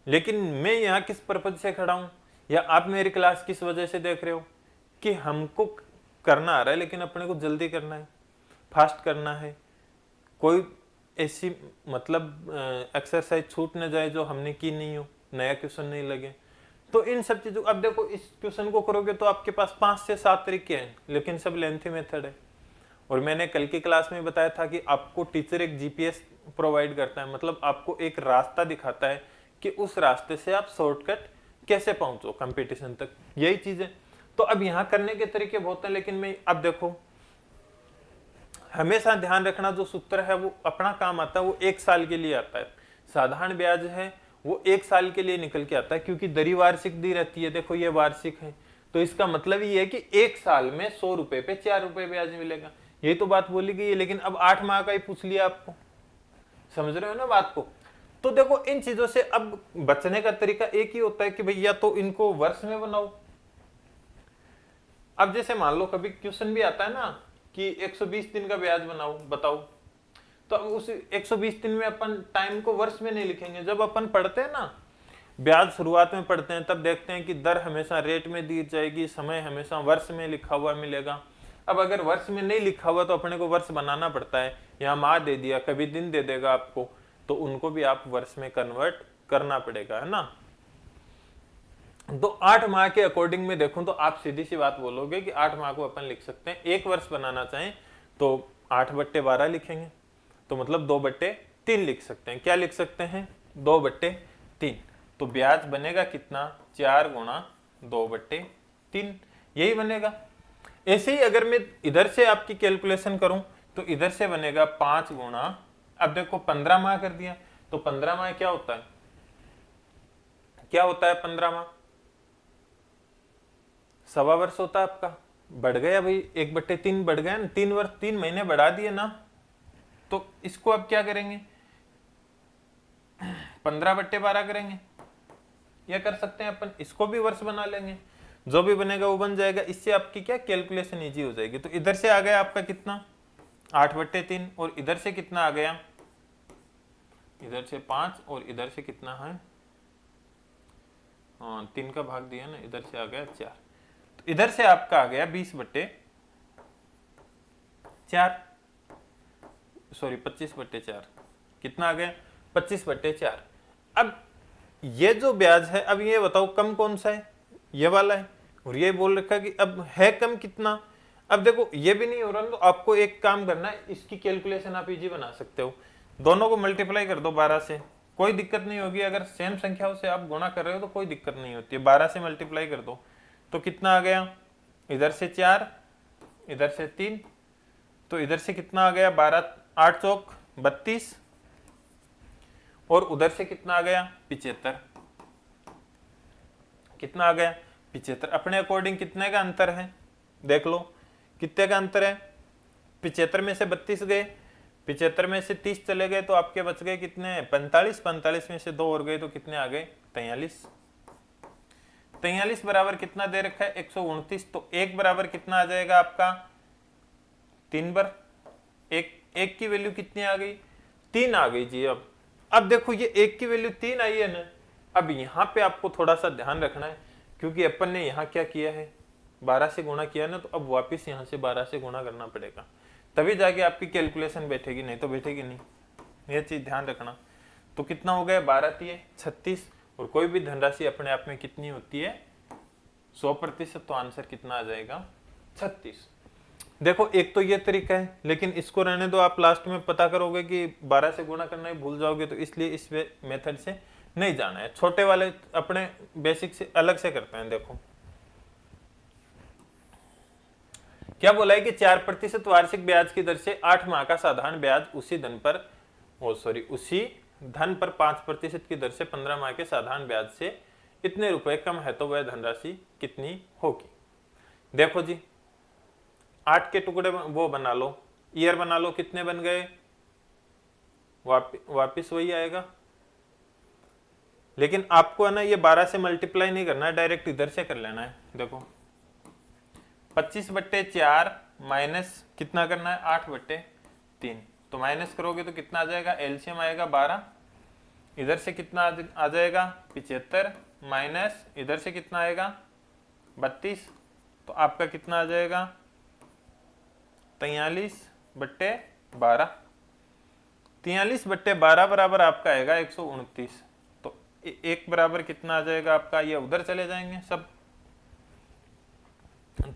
लेकिन मैं यहाँ किस पर्पज से खड़ा हूं, या आप मेरी क्लास किस वजह से देख रहे हो, कि हमको करना आ रहा है लेकिन अपने को जल्दी करना है, फास्ट करना है, कोई ऐसी मतलब एक्सरसाइज छूट न जाए जो हमने की नहीं हो, नया क्वेश्चन नहीं लगे। तो इन सब चीजों, अब देखो इस क्वेश्चन को करोगे तो आपके पास 5 से 7 तरीके हैं, लेकिन सब लेंथी मेथड है। और मैंने कल की क्लास में बताया था कि आपको टीचर एक जीपीएस प्रोवाइड करता है, मतलब आपको एक रास्ता दिखाता है कि उस रास्ते से आप शॉर्टकट कैसे पहुंचो कंपटीशन तक, यही चीज है। तो अब यहाँ करने के तरीके बहुत हैं, लेकिन मैं अब देखो, हमेशा ध्यान रखना जो सूत्र है वो अपना काम आता है, वो 1 साल के लिए आता है। साधारण ब्याज है वो 1 साल के लिए निकल के आता है, क्योंकि दरी वार्षिक दी रहती है। देखो ये वार्षिक है, तो इसका मतलब ये है कि 1 साल में 100 रुपए पे 4 रुपए ब्याज मिलेगा, यही तो बात बोली गई है। लेकिन अब 8 माह का ही पूछ लिया आपको, समझ रहे हो ना बात को। तो देखो इन चीजों से अब बचने का तरीका एक ही होता है कि भैया तो इनको वर्ष में बनाओ। अब जैसे मान लो कभी क्वेश्चन भी आता है ना कि 120 दिन का ब्याज बनाओ, बताओ, तो उस 120 दिन में अपन टाइम को वर्ष में नहीं लिखेंगे। जब अपन पढ़ते हैं ना ब्याज, शुरुआत में पढ़ते हैं, तब देखते हैं कि दर हमेशा रेट में दी जाएगी, समय हमेशा वर्ष में लिखा हुआ मिलेगा। अब अगर वर्ष में नहीं लिखा हुआ तो अपने को वर्ष बनाना पड़ता है। यहाँ माह दे दिया, कभी दिन दे देगा आपको, तो उनको भी आप वर्ष में कन्वर्ट करना पड़ेगा, है ना। तो 8 माह के अकॉर्डिंग में देखूं तो आप सीधी सी बात बोलोगे कि 8 माह को अपन लिख सकते हैं। 1 वर्ष बनाना चाहें तो 8/12 लिखेंगे, तो मतलब 2/3 लिख सकते हैं। क्या लिख सकते हैं, 2/3। तो ब्याज बनेगा कितना, 4 गुणा 2/3, यही बनेगा। ऐसे ही अगर मैं इधर से आपकी कैलकुलेशन करूं तो इधर से बनेगा 5 गुणा, अब देखो 15 माह कर दिया, तो 15 माह क्या होता है, क्या होता है 15 माह, 1.25 वर्ष होता है आपका। बढ़ गया भाई, 1/3 बढ़ गया ना, 3 वर्ष, 3 महीने बढ़ा दिए ना। तो इसको अब क्या करेंगे, 15/12 करेंगे। ये कर सकते हैं अपन, इसको भी वर्ष बना लेंगे, जो भी बनेगा वो बन जाएगा। इससे आपकी क्या कैलकुलेशन इजी हो जाएगी। तो इधर से आ गया आपका कितना 8/3 और इधर से कितना आ गया, इधर से 5 और इधर से कितना है 3 का भाग दिया ना, इधर से आ गया 4। तो इधर से आपका आ गया 20/4, सॉरी 25/4, कितना आ गया 25/4। अब ये जो ब्याज है, अब ये बताओ कम कौन सा है, ये वाला है, और ये बोल रखा कि अब है कम कितना। अब देखो ये भी नहीं हो रहा, तो आपको एक काम करना है, इसकी कैलकुलेशन आप इजी बना सकते हो, दोनों को मल्टीप्लाई कर दो 12 से, कोई दिक्कत नहीं होगी। अगर सेम संख्याओं से आप गुणा कर रहे हो तो कोई दिक्कत नहीं होती है। 12 से मल्टीप्लाई कर दो तो कितना आ गया, इधर से 4, इधर से 3, तो इधर से कितना आ गया 12, 8 चौक 32, और उधर से कितना आ गया 75, कितना आ गया 75। अपने अकॉर्डिंग कितने का अंतर है, देख लो कितने का अंतर है, 75 में से 32 गए, 75 में से 30 चले गए, तो आपके बच गए कितने 45, 45 में से 2 और गए तो कितने आ गए 43। 43 बराबर कितना दे रखा है 129, तो 1 बराबर कितना आ जाएगा आपका 3 बर, एक की वैल्यू कितनी आ गई 3 आ गई जी। अब देखो ये 1 की वैल्यू 3 आई है ना, अब यहाँ पे आपको थोड़ा सा ध्यान रखना है, क्योंकि अपन ने यहाँ क्या किया है 12 से गुणा किया ना, तो अब वापस यहाँ से 12 से गुणा करना पड़ेगा, तभी जाके आपकी कैलकुलेशन बैठेगी, नहीं तो बैठेगी नहीं, ये चीज ध्यान रखना। तो कितना हो गया 12×3 36, और कोई भी धनराशि अपने आप में कितनी होती है 100%, तो आंसर कितना आ जाएगा 36। देखो एक तो ये तरीका है, लेकिन इसको रहने दो, आप लास्ट में पता करोगे कि 12 से गुणा करना ही भूल जाओगे, तो इसलिए इस मेथड से नहीं जाना है। छोटे वाले अपने बेसिक से अलग से करते हैं। देखो क्या बोला है कि 4% वार्षिक ब्याज की दर से 8 माह का साधारण ब्याज उसी धन पर उसी धन पर 5% की दर से 15 माह के साधारण ब्याज से इतने रुपए कम है, तो वह धनराशि कितनी होगी। देखो जी 8 के टुकड़े वो बना लो, ईयर बना लो, कितने बन गए, वापिस वही आएगा। लेकिन आपको है ना ये 12 से मल्टीप्लाई नहीं करना है, डायरेक्ट इधर से कर लेना है। देखो 25/4 माइनस कितना करना है 8/3, तो माइनस करोगे तो कितना आ जाएगा, एलसीएम आएगा 12, इधर से कितना आ जाएगा 75, माइनस इधर से कितना आएगा 32, तो आपका कितना आ जाएगा 43/12, 43/12 बराबर आपका आएगा 129। तो एक बराबर कितना आ जाएगा आपका, ये उधर चले जाएंगे सब,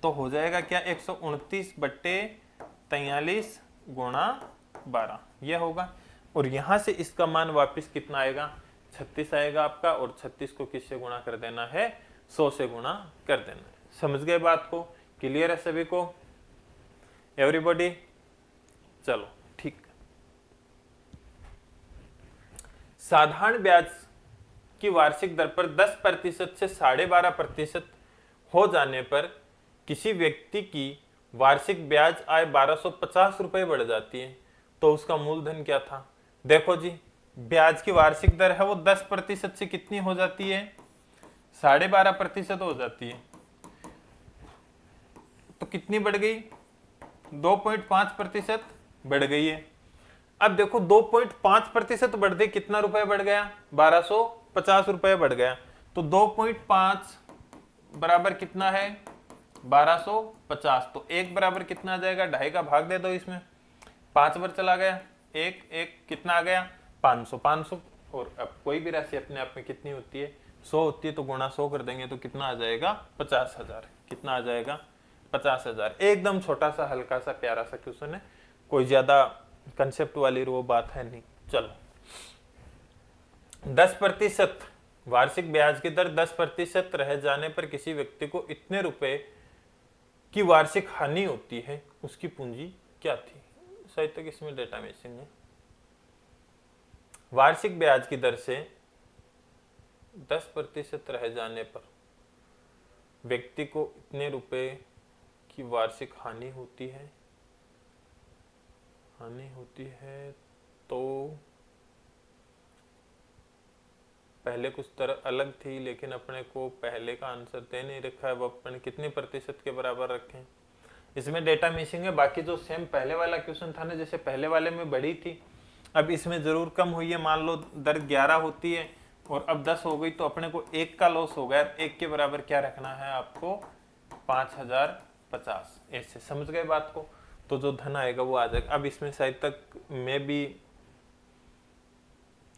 तो हो जाएगा क्या 129/43 गुणा 12 ये होगा, और यहां से इसका मान वापस कितना आएगा 36 आएगा आपका, और 36 को किससे गुणा कर देना है 100 से गुणा कर देना है। समझ गए बात को, क्लियर है सभी को, एवरीबॉडी, चलो ठीक। साधारण ब्याज की वार्षिक दर पर 10% से 12.5% हो जाने पर किसी व्यक्ति की वार्षिक ब्याज आय 1250 रुपए बढ़ जाती है, तो उसका मूलधन क्या था। देखो जी ब्याज की वार्षिक दर है वो 10% से कितनी हो जाती है 12.5% हो जाती है, तो कितनी बढ़ गई 2.5% बढ़ गई है। अब देखो 2.5% बढ़ गई, कितना रुपए बढ़ गया 1250 रुपए बढ़ गया, तो 2.5 बराबर कितना है 1250, तो एक बराबर कितना आ जाएगा 2.5 का भाग दे दो इसमें, 5 बार चला गया, एक एक कितना आ गया 500, और अब कोई भी राशि अपने आप में कितनी होती है 100 होती है, तो गुणा 100 कर देंगे तो कितना आ जाएगा 50,000, कितना आ जाएगा 50,000। एकदम छोटा सा हल्का सा प्यारा सा क्वेश्चन है, कोई ज्यादा कंसेप्ट वाली वो बात है नहीं। चलो 10% वार्षिक ब्याज की दर 10% रह जाने पर किसी व्यक्ति को इतने रुपए की वार्षिक हानि होती है, उसकी पूंजी क्या थी। शायद तक इसमें डेटा मिसिंग है। वार्षिक ब्याज की दर से 10% रह जाने पर व्यक्ति को इतने रुपए की वार्षिक हानि होती है, तो पहले कुछ तरह अलग थी, लेकिन अपने को पहले का आंसर दे नहीं रखा है, वो अपने कितने प्रतिशत के बराबर रखें। इसमें डेटा मिसिंग है। बाकी जो सेम पहले वाला क्वेश्चन था ना, जैसे पहले वाले में बढ़ी थी, अब इसमें जरूर कम हुई है। मान लो दर 11 होती है और अब 10 हो गई, तो अपने को 1 का लॉस हो गया। 1 के बराबर क्या रखना है आपको? 5050। ऐसे समझ गए बात को? तो जो धन आएगा वो आ जाएगा। अब इसमें शायद तक में भी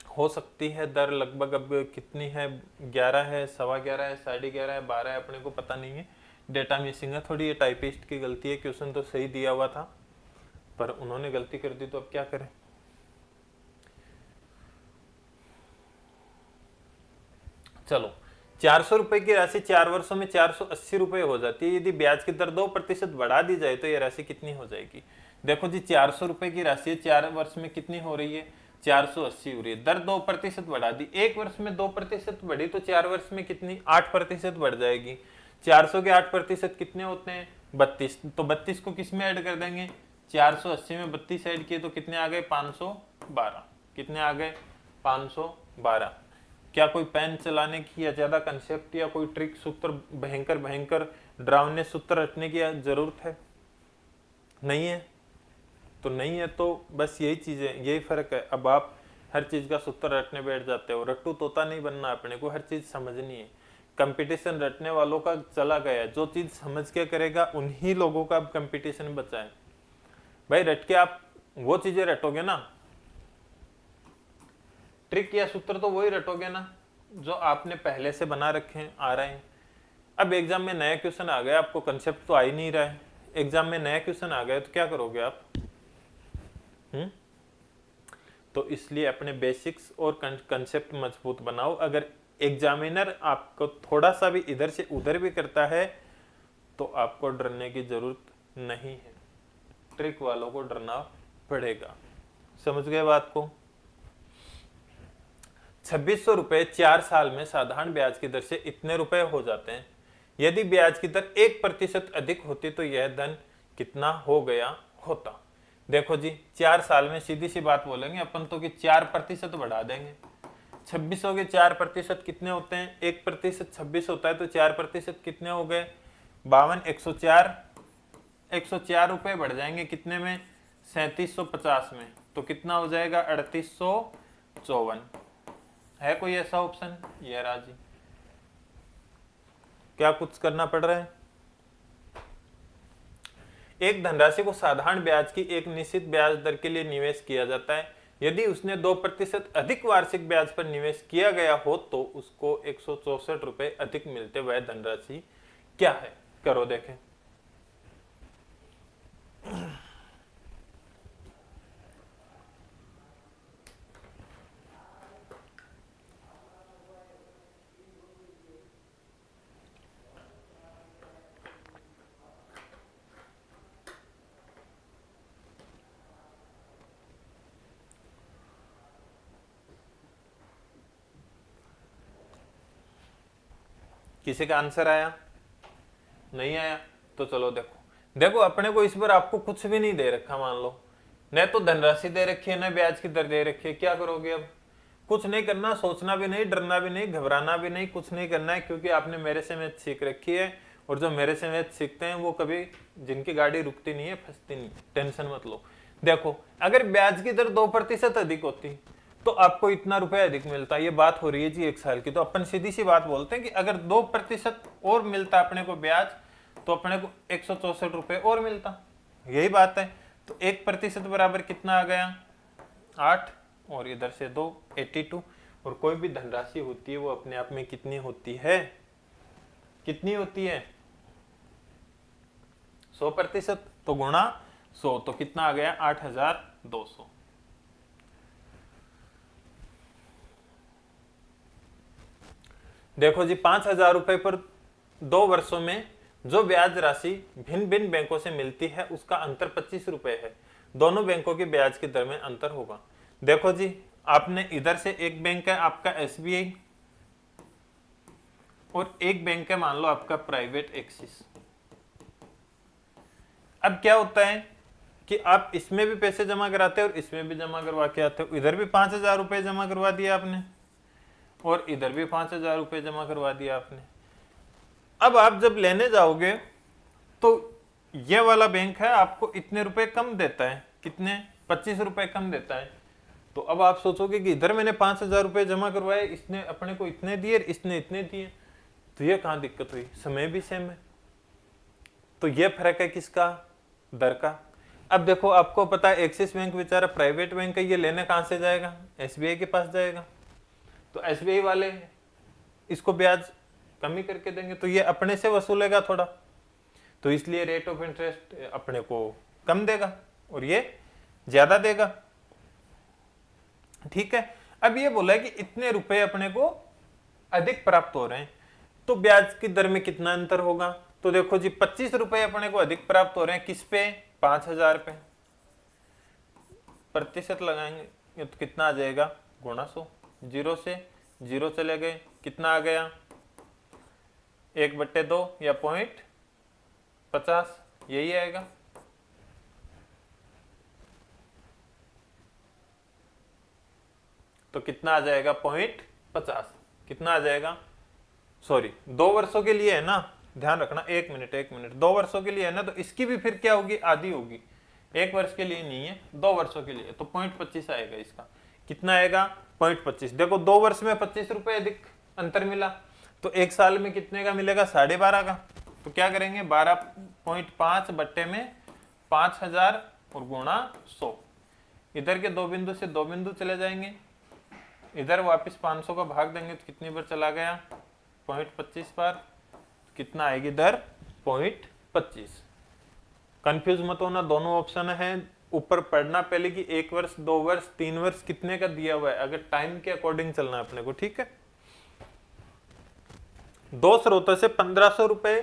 हो सकती है दर लगभग, अब कितनी है? 11 है, 11.25 है, 11.5 है, 12 है, अपने को पता नहीं है। डेटा मिसिंग है थोड़ी, ये टाइपिस्ट की गलती है। क्वेश्चन तो सही दिया हुआ था पर उन्होंने गलती कर दी, तो अब क्या करें। चलो, 400 रुपए की राशि 4 वर्षों में 480 रुपए हो जाती है। यदि ब्याज की दर 2% बढ़ा दी जाए तो यह राशि कितनी हो जाएगी? देखो जी, 400 रुपए की राशि 4 वर्ष में कितनी हो रही है? 480 हो रही है। दर 2% बढ़ा दी, 1 वर्ष में 2% बढ़ी, तो 4 वर्ष में कितनी? 8% बढ़ जाएगी। 400 के 8% कितने होते हैं? 32। तो 32 को किस में ऐड कर देंगे? 480 में 32 ऐड किए तो कितने आ गए? 512। कितने आ गए? 512। क्या कोई पेन चलाने की या ज्यादा कंसेप्ट या कोई ट्रिक सूत्र, भयंकर भयंकर डरावने सूत्र रटने की जरूरत है? नहीं है। तो नहीं है तो बस यही चीज है, यही फर्क है। अब आप हर चीज का सूत्र रटने बैठ जाते हो। रट्टू तोता नहीं बनना, अपने को हर चीज समझनी है। कंपटीशन रटने वालों का चला गया, जो चीज समझ के करेगा उन्हीं लोगों का अब कंपटीशन बचा है। भाई रट के आप वो चीजें रटोगे ना, ट्रिक या सूत्र तो वही रटोगे ना जो आपने पहले से बना रखे हैं, आ रहे हैं। अब एग्जाम में नया क्वेश्चन आ गया, आपको कंसेप्ट तो आ ही नहीं रहा है। एग्जाम में नया क्वेश्चन आ गया तो क्या करोगे आप? तो इसलिए अपने बेसिक्स और कंसेप्ट मजबूत बनाओ। अगर एग्जामिनर आपको थोड़ा सा भी इधर से उधर भी करता है तो आपको डरने की जरूरत नहीं है। ट्रिक वालों को डरना पड़ेगा। समझ गए बात को? 2600 रुपए 4 साल में साधारण ब्याज की दर से इतने रुपए हो जाते हैं। यदि ब्याज की दर 1% अधिक होती तो यह धन कितना हो गया होता? देखो जी, 4 साल में सीधी सी बात बोलेंगे अपन तो कि 4% बढ़ा देंगे। 2600 के 4% कितने होते हैं? 1% 26 होता है, तो 4% कितने हो गए? 52। 104। 104 रुपए बढ़ जाएंगे कितने में? 3750 में। तो कितना हो जाएगा? 3854। है कोई ऐसा ऑप्शन? ये राजी। क्या कुछ करना पड़ रहा है? एक धनराशि को साधारण ब्याज की एक निश्चित ब्याज दर के लिए निवेश किया जाता है। यदि उसने 2% अधिक वार्षिक ब्याज पर निवेश किया गया हो तो उसको 164 रुपए अधिक मिलते। वह धनराशि क्या है? करो देखें। किसी का आंसर आया? नहीं आया? तो चलो देखो अपने को इस बार आपको कुछ भी नहीं दे रखा। मान लो न तो धनराशि दे रखी है, न ब्याज की दर दे रखी है। क्या करोगे अब? कुछ नहीं करना, सोचना भी नहीं, डरना भी नहीं, घबराना भी नहीं, कुछ नहीं करना है, क्योंकि आपने मेरे से मैथ सीख रखी है। और जो मेरे से मैथ सीखते हैं वो कभी, जिनकी गाड़ी रुकती नहीं है, फंसती नहीं। टेंशन मत लो। देखो, अगर ब्याज की दर 2% अधिक होती तो आपको इतना रुपए अधिक मिलता। ये बात हो रही है जी 1 साल की। तो अपन सीधी सी बात बोलते हैं कि अगर 2% और मिलता अपने को ब्याज, तो अपने को 164 रुपए और मिलता। यही बात है। तो 1% बराबर कितना आ गया? 8। और इधर से 2, 82। और कोई भी धनराशि होती है वो अपने आप में कितनी होती है? कितनी होती है? 100%। तो गुणा 100, तो कितना आ गया? 8200। देखो जी, 5000 रुपए पर 2 वर्षों में जो ब्याज राशि भिन्न भिन्न बैंकों से मिलती है उसका अंतर 25 रुपए है। दोनों बैंकों की ब्याज की दर में अंतर होगा। देखो जी, आपने इधर से एक बैंक है आपका एसबीआई और एक बैंक है मान लो आपका प्राइवेट एक्सिस। अब क्या होता है कि आप इसमें भी पैसे जमा कराते हो और इसमें भी जमा करवा के आते हो। इधर भी 5000 रुपए जमा करवा दिया आपने और इधर भी 5,000 रुपये जमा करवा दिया आपने। अब आप जब लेने जाओगे तो ये वाला बैंक है आपको इतने रुपए कम देता है, कितने, 25 रुपए कम देता है। तो अब आप सोचोगे कि इधर मैंने 5,000 रुपये जमा करवाए, इसने अपने को इतने दिए, इसने इतने दिए, तो ये कहाँ दिक्कत हुई, समय भी सेम है। तो ये फर्क है किसका, दर का। अब देखो आपको पता है एक्सिस बैंक बेचारा प्राइवेट बैंक है, ये लेने कहां से जाएगा, एसबीआई के पास जाएगा। तो एसबीआई वाले इसको ब्याज कम ही करके देंगे, तो ये अपने से वसूलेगा थोड़ा, तो इसलिए रेट ऑफ इंटरेस्ट अपने को कम देगा और ये ज्यादा देगा। ठीक है, अब ये बोला है कि इतने रुपए अपने को अधिक प्राप्त हो रहे हैं, तो ब्याज की दर में कितना अंतर होगा। तो देखो जी 25 रुपए अपने को अधिक प्राप्त हो रहे हैं, किस पे, 5,000 पे। प्रतिशत लगाएंगे तो कितना आ जाएगा, गुणा 100, जीरो से जीरो चले गए, कितना आ गया, 1/2 या 0.50, यही आएगा। तो कितना आ जाएगा, 0.50, कितना आ जाएगा, सॉरी 2 वर्षों के लिए है ना, ध्यान रखना, 1 मिनट, 2 वर्षों के लिए है ना, तो इसकी भी फिर क्या होगी, आधी होगी, 1 वर्ष के लिए नहीं है, 2 वर्षों के लिए, तो 0.25 आएगा इसका, कितना आएगा, 0.25। देखो 2 वर्ष में 25 रुपए अधिक अंतर मिला, तो 1 साल में कितने का मिलेगा, 12.5 का। तो क्या करेंगे, 12.5 बट्टे में 5,000 और गुणा 100, इधर के 2 बिंदु से 2 बिंदु चले जाएंगे, इधर वापस 500 का भाग देंगे तो कितनी बार चला गया, 0.25 बार, कितना आएगी दर, 0.25। कंफ्यूज मत होना, दोनों ऑप्शन है, ऊपर पढ़ना पहले कि 1 वर्ष, 2 वर्ष, 3 वर्ष कितने का दिया हुआ है, अगर टाइम के अकॉर्डिंग चलना है अपने को। ठीक है, 2 स्रोतों से 1,500 रुपए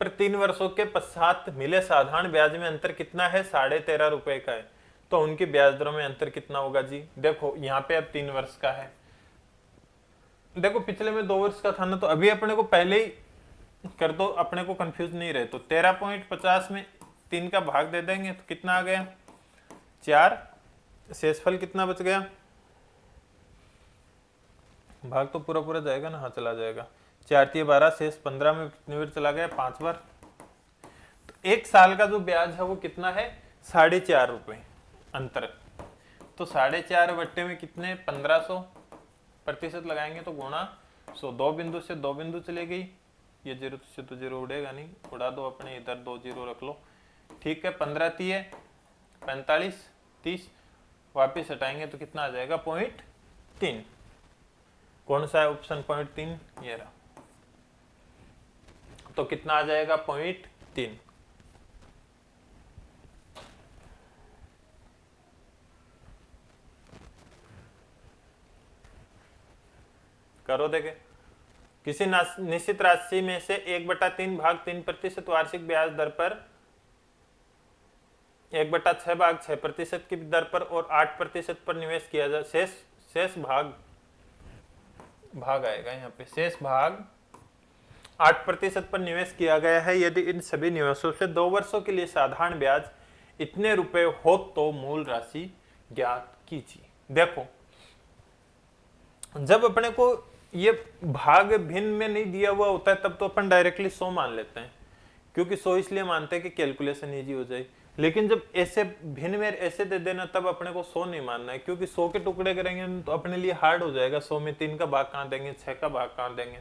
पर 3 वर्षों के पश्चात मिले साधारण ब्याज में अंतर कितना है, 13.5 रुपए का है। तो उनकी ब्याज दरों में अंतर कितना होगा जी, देखो यहाँ पे अब 3 वर्ष का है, देखो पिछले में 2 वर्ष का था ना, तो अभी अपने को पहले ही कर दो, अपने को कंफ्यूज नहीं रहे। तो 13.50 में 3 का भाग दे देंगे तो कितना आ गया, 4, शेषफल कितना बच गया, भाग तो पूरा पूरा जाएगा ना, हाँ चला जाएगा, 4 × 12, शेष 15 में कितनी बार चला गया, 5 बार। तो 1 साल का जो ब्याज है वो कितना है, 4.5 रुपए अंतर। तो 4.5 बट्टे में कितने, 1500, प्रतिशत लगाएंगे तो गुणा 100, 2 बिंदु से 2 बिंदु चले गई, ये 0 से तो 0 उड़ेगा नहीं, उड़ा दो अपने, इधर 2 0 रख लो। ठीक है, 15 3 45, 30, वापिस हटाएंगे तो कितना आ जाएगा, 0.3। कौन सा है ऑप्शन, 0.3, ये रहा। तो कितना आ जाएगा, 0.3। करो देखे, किसी निश्चित राशि में से 1/3 भाग 3% वार्षिक ब्याज दर पर 1/6 भाग 6% की दर पर और 8% पर निवेश किया जाए, शेष भाग आएगा यहाँ पे, शेष भाग 8% पर निवेश किया गया है। यदि इन सभी निवेशों से 2 वर्षों के लिए साधारण ब्याज इतने रुपए हो तो मूल राशि ज्ञात कीजिए। देखो जब अपने को ये भाग भिन्न में नहीं दिया हुआ होता है तब तो अपन डायरेक्टली 100 मान लेते हैं, क्योंकि 100 इसलिए मानते हैं कि कैलकुलेशन इजी हो जाए। लेकिन जब ऐसे भिन्न में ऐसे दे देना तब अपने को 100 नहीं मानना है, क्योंकि 100 के टुकड़े करेंगे तो अपने लिए हार्ड हो जाएगा। 100 में 3 का भाग कहाँ देंगे, 6 का भाग कहाँ देंगे।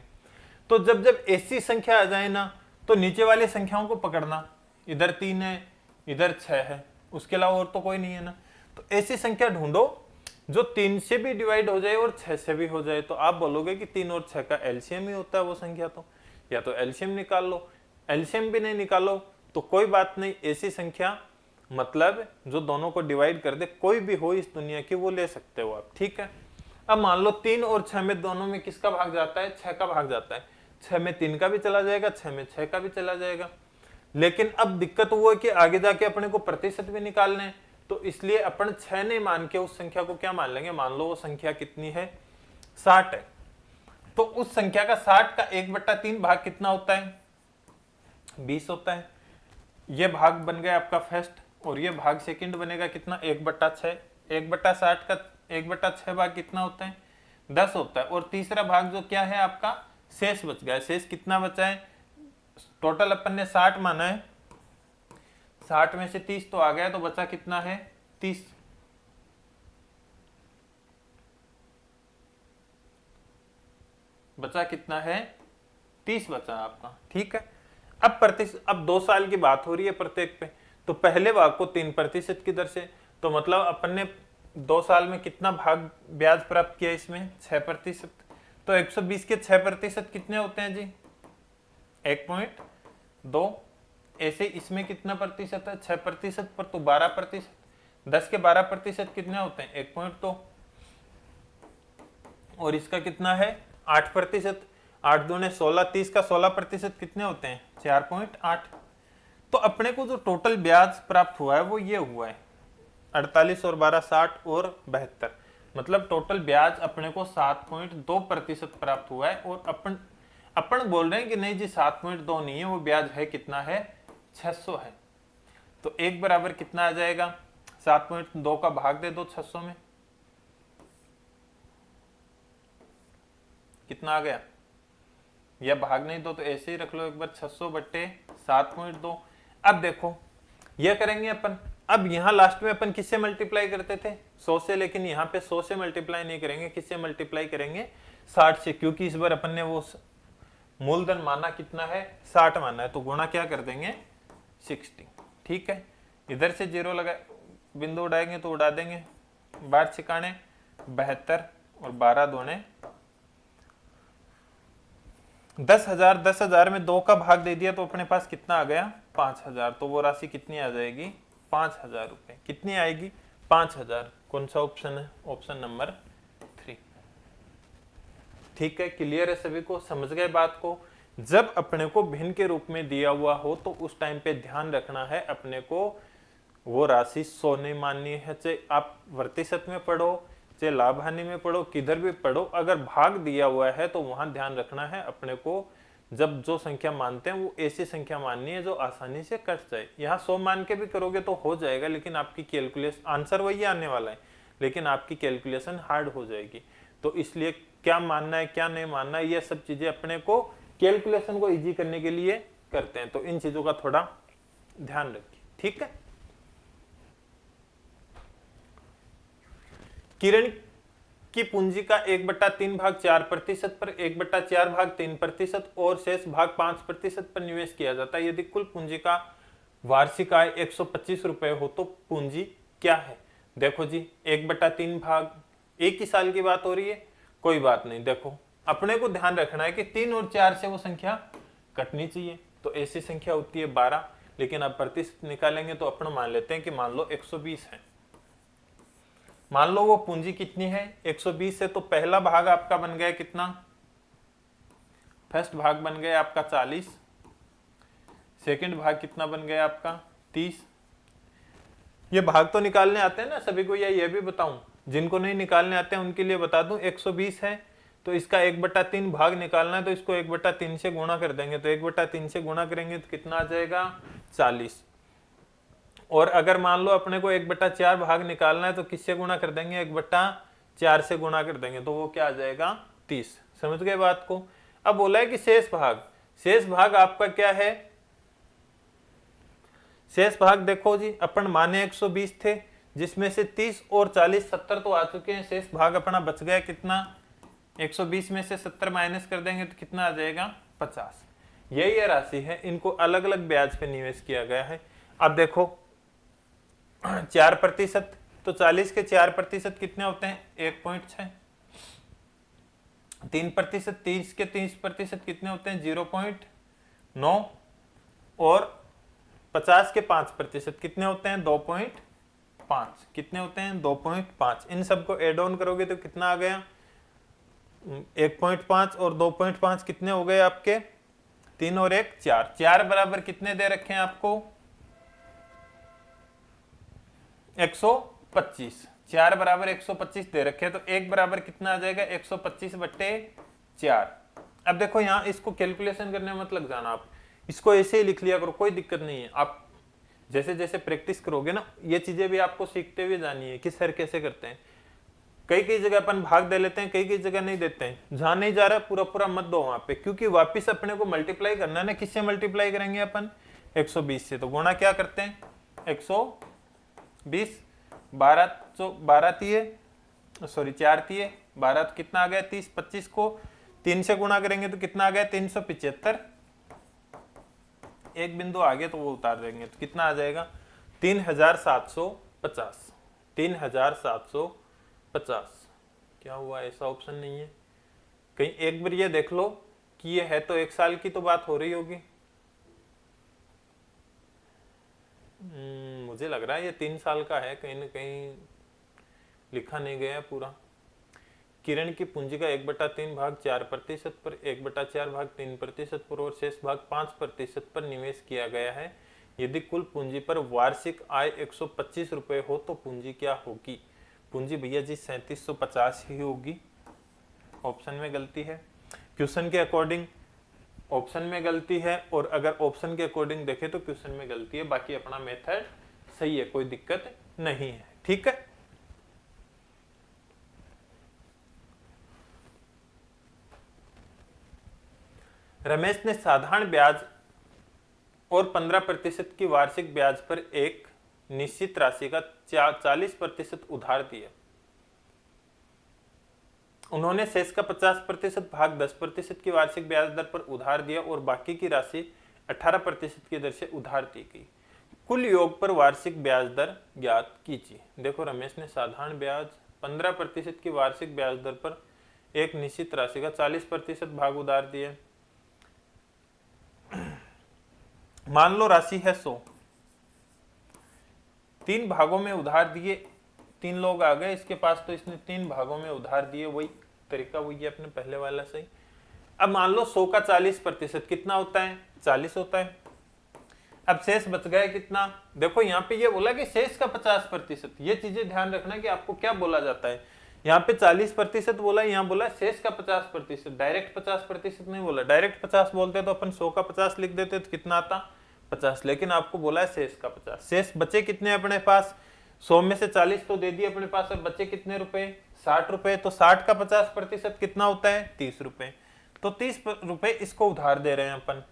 तो जब ऐसी संख्या आ जाए ना तो नीचे वाली संख्याओं को पकड़ना, इधर 3 है इधर 6 है, उसके अलावा और तो कोई नहीं है ना। तो ऐसी संख्या ढूंढो जो 3 से भी डिवाइड हो जाए और 6 से भी हो जाए। तो आप बोलोगे कि 3 और 6 का एलसीएम ही होता है वो संख्या, तो या तो एलसीएम निकाल लो, एलसीएम भी नहीं निकालो तो कोई बात नहीं, ऐसी संख्या मतलब जो दोनों को डिवाइड कर दे, कोई भी हो इस दुनिया की वो ले सकते हो आप। ठीक है, अब मान लो 3 और 6 में दोनों में किसका भाग जाता है, 6 का भाग जाता है। 6 में 3 का भी चला जाएगा, 6 में 6 का भी चला जाएगा। लेकिन अब दिक्कत वो है कि आगे जाके अपने को प्रतिशत भी निकालने हैं, तो इसलिए अपन 6 नहीं मान के उस संख्या को क्या मान लेंगे, मान लो वो संख्या कितनी है, 60 है। तो उस संख्या का 60 का 1/3 भाग कितना होता है, 20 होता है। ये भाग बन गया आपका फर्स्ट और ये भाग सेकंड बनेगा कितना, 1/6। 1/60 का 1/6 भाग कितना होता है, 10 होता है, और तीसरा भाग जो क्या है आपका शेष बच गया। शेष कितना बचा है, टोटल अपन ने 60 माना है, 60 में से 30 तो आ गया, तो बचा कितना है 30। बचा कितना है 30 बचा आपका, ठीक है। अब 2 साल की बात हो रही है प्रत्येक पे, तो पहले भाग को 3% की दर से, तो मतलब अपन ने 2 साल में कितना भाग ब्याज प्राप्त किया इसमें 6%। तो 120 के 6% कितने होते हैं जी 1.2। ऐसे इसमें कितना प्रतिशत है 6% पर, तो 12%। 10 के 12% कितने होते हैं 1.2, और इसका कितना है 8%। 8 दूने 16, 30 का 16% कितने होते हैं 4.8। तो अपने को जो टोटल ब्याज प्राप्त हुआ है वो ये हुआ है 48 और 12 60 और 72, मतलब टोटल ब्याज अपने को 7.2% प्राप्त हुआ है। और अपन बोल रहे हैं कि नहीं जी 7.2 नहीं है, वो ब्याज है कितना है 600 है। तो एक बराबर कितना आ जाएगा, 7.2 का भाग दे दो 600 में, कितना आ गया, या भाग नहीं दो तो ऐसे ही रख लो एक बार, 600 बट्टे 7.2। अब देखो ये करेंगे अपन, अब यहाँ लास्ट में अपन किससे मल्टीप्लाई करते थे 100 से, लेकिन यहाँ पे 100 से मल्टीप्लाई नहीं करेंगे, किससे मल्टीप्लाई करेंगे 60 से, क्योंकि इस बार अपन ने वो मूलधन माना कितना है 60 माना है, तो गुणा क्या कर देंगे 60, ठीक है। इधर से 0 लगा बिंदु उड़ाएंगे तो उड़ा देंगे, 12 छिकाने 72 और 12 दूने 10,000। 10,000 में 2 का भाग दे दिया तो अपने पास कितना आ गया 5,000। तो वो राशि कितनी आ जाएगी 5,000 रुपए। कितनी आएगी 5,000। कौन सा ऑप्शन है, ऑप्शन नंबर 3। ठीक है, क्लियर है सभी को, समझ गए बात को। जब अपने को भिन्न के रूप में दिया हुआ हो तो उस टाइम पे ध्यान रखना है अपने को वो राशि 100 नहीं माननी है, चाहे आप प्रतिशत में पढ़ो चाहे लाभ हानि में पढ़ो, किधर भी पढ़ो, अगर भाग दिया हुआ है तो वहां ध्यान रखना है अपने को जब जो संख्या मानते हैं वो ऐसी संख्या माननी है जो आसानी से कट जाए। यहाँ 100 मान के भी करोगे तो हो जाएगा, लेकिन आपकी कैलकुलेशन आंसर वही आने वाला है, लेकिन आपकी कैलकुलेशन हार्ड हो जाएगी। तो इसलिए क्या मानना है क्या नहीं मानना है, ये सब चीजें अपने को कैलकुलेशन को इजी करने के लिए करते हैं, तो इन चीजों का थोड़ा ध्यान रखिए, ठीक है। किरण की पूंजी का 1/3 भाग 4% पर, 1/4 भाग 3% और शेष भाग 5% पर निवेश किया जाता है। यदि कुल पूंजी का वार्षिक आय 125 रुपए हो तो पूंजी क्या है। देखो जी 1/3 भाग, एक ही साल की बात हो रही है, कोई बात नहीं। देखो अपने को ध्यान रखना है कि 3 और 4 से वो संख्या कटनी चाहिए, तो ऐसी संख्या होती है 12, लेकिन अब प्रतिशत निकालेंगे तो अपन मान लेते हैं कि मान लो 120 है। मान लो वो पूंजी कितनी है 120 है, तो पहला भाग आपका बन गया कितना, फर्स्ट भाग बन गया आपका 40, सेकंड भाग कितना बन गया आपका 30। ये भाग तो निकालने आते हैं ना सभी को, या ये भी बताऊं, जिनको नहीं निकालने आते हैं उनके लिए बता दूं। 120 है तो इसका 1/3 भाग निकालना है, तो इसको 1/3 से गुणा कर देंगे, तो 1/3 से गुणा करेंगे तो कितना आ जाएगा 40। और अगर मान लो अपने को 1/4 भाग निकालना है तो किससे गुणा कर देंगे 1/4 से गुणा कर देंगे, तो वो क्या आ जाएगा 30। समझ गए बात को। अब बोला है कि शेष भाग, शेष भाग आपका क्या है, शेष भाग देखो जी अपन माने 120 थे, जिसमें से 30 और 40 70 तो आ चुके हैं, शेष भाग अपना बच गया कितना 120 में से 70 माइनस कर देंगे तो कितना आ जाएगा 50। यही राशि है, इनको अलग अलग ब्याज पे निवेश किया गया है। अब देखो 4%, तो 40 के 4% कितने होते हैं 1.6, 3%, 30 के 30% कितने होते हैं 0.9, और 50 के 5% कितने होते हैं 2.5, कितने होते हैं 2.5। इन सबको एड ऑन करोगे तो कितना आ गया 1.5 और 2.5 कितने हो गए आपके 3 और 1 4। 4 बराबर कितने दे रखे हैं आपको 125। 4 बराबर 125 दे रखे हैं, तो 1 बराबर कितना आ जाएगा 125/4। अब देखो यहाँ इसको कैलकुलेशन करने में मत लग जाना, आप इसको ऐसे ही लिख लिया करो, कोई दिक्कत नहीं है। आप जैसे जैसे प्रैक्टिस करोगे ना ये चीजें भी आपको सीखते हुए जानी है कि सर कैसे करते हैं। कई कई जगह अपन भाग दे लेते हैं, कई कई जगह नहीं देते हैं। जहां नहीं जा रहा पूरा पूरा मत दो वहां पे, क्योंकि वापिस अपने को मल्टीप्लाई करना है ना। किससे मल्टीप्लाई करेंगे अपन? 120 से। तो गुणा क्या करते हैं? 120, 12 तिये, सॉरी 4 तिये 12, तो कितना आ गया? 30। 25 को 3 से गुणा करेंगे तो कितना आ गया? 375। एक बिंदु आगे तो वो उतार देंगे तो कितना आ जाएगा? 3750। 3750। क्या हुआ? ऐसा ऑप्शन नहीं है कहीं? एक बार ये देख लो कि ये है तो 1 साल की तो बात हो रही होगी। मुझे लग रहा है ये 3 साल का है, कहीं ना कहीं लिखा नहीं गया पूरा। किरण की पूंजी का 1/3 भाग 4% पर, 1/4 भाग 3% पर और शेष भाग 5% पर निवेश किया गया है। यदि कुल पूंजी पर वार्षिक आय 125 रुपए हो तो पूंजी क्या होगी? पूंजी भैया जी 3750 ही होगी। ऑप्शन में गलती है, क्वेश्चन के अकॉर्डिंग ऑप्शन में गलती है, और अगर ऑप्शन के अकॉर्डिंग देखें तो क्वेश्चन में गलती है। बाकी अपना मेथड सही है, कोई दिक्कत नहीं है। ठीक है, रमेश ने साधारण ब्याज और 15% की वार्षिक ब्याज पर एक निश्चित राशि का 40% उधार दिया। उन्होंने शेष का 50% भाग 10% की वार्षिक ब्याज दर पर उधार दिया और बाकी की राशि 18% की दर से उधार दी गई। कुल योग पर वार्षिक ब्याज दर ज्ञात कीजिए। देखो, रमेश ने साधारण ब्याज 15% की वार्षिक ब्याज दर पर एक निश्चित राशि का 40% भाग उधार दिया। मान लो राशि है 100, 3 भागों में उधार दिए। 3 लोग आ गए इसके पास, तो इसने 3 भागों में उधार दिए। वही तरीका वही है अपने पहले वाला सही। अब मान लो 100 का 40% कितना होता है? 40 होता है। अब शेष बच गया कितना? देखो यहाँ पे ये बोला कि शेष का 50%। ये चीजें ध्यान रखना कि आपको क्या बोला जाता है। यहाँ पे 40% बोला, यहाँ बोला शेष का 50%। डायरेक्ट 50% नहीं बोला। डायरेक्ट 50 बोलते तो अपन 100 का 50 लिख देते तो कितना आता? 50। लेकिन आपको बोला है शेष का 50। शेष बचे कितने अपने पास? 100 में से 40 तो दे दिए अपने पास। अब बचे कितने रुपए? 60 रुपए। तो 60 का 50% कितना होता है? 30 रुपए। तो 30 रुपए इसको उधार दे रहे हैं अपन,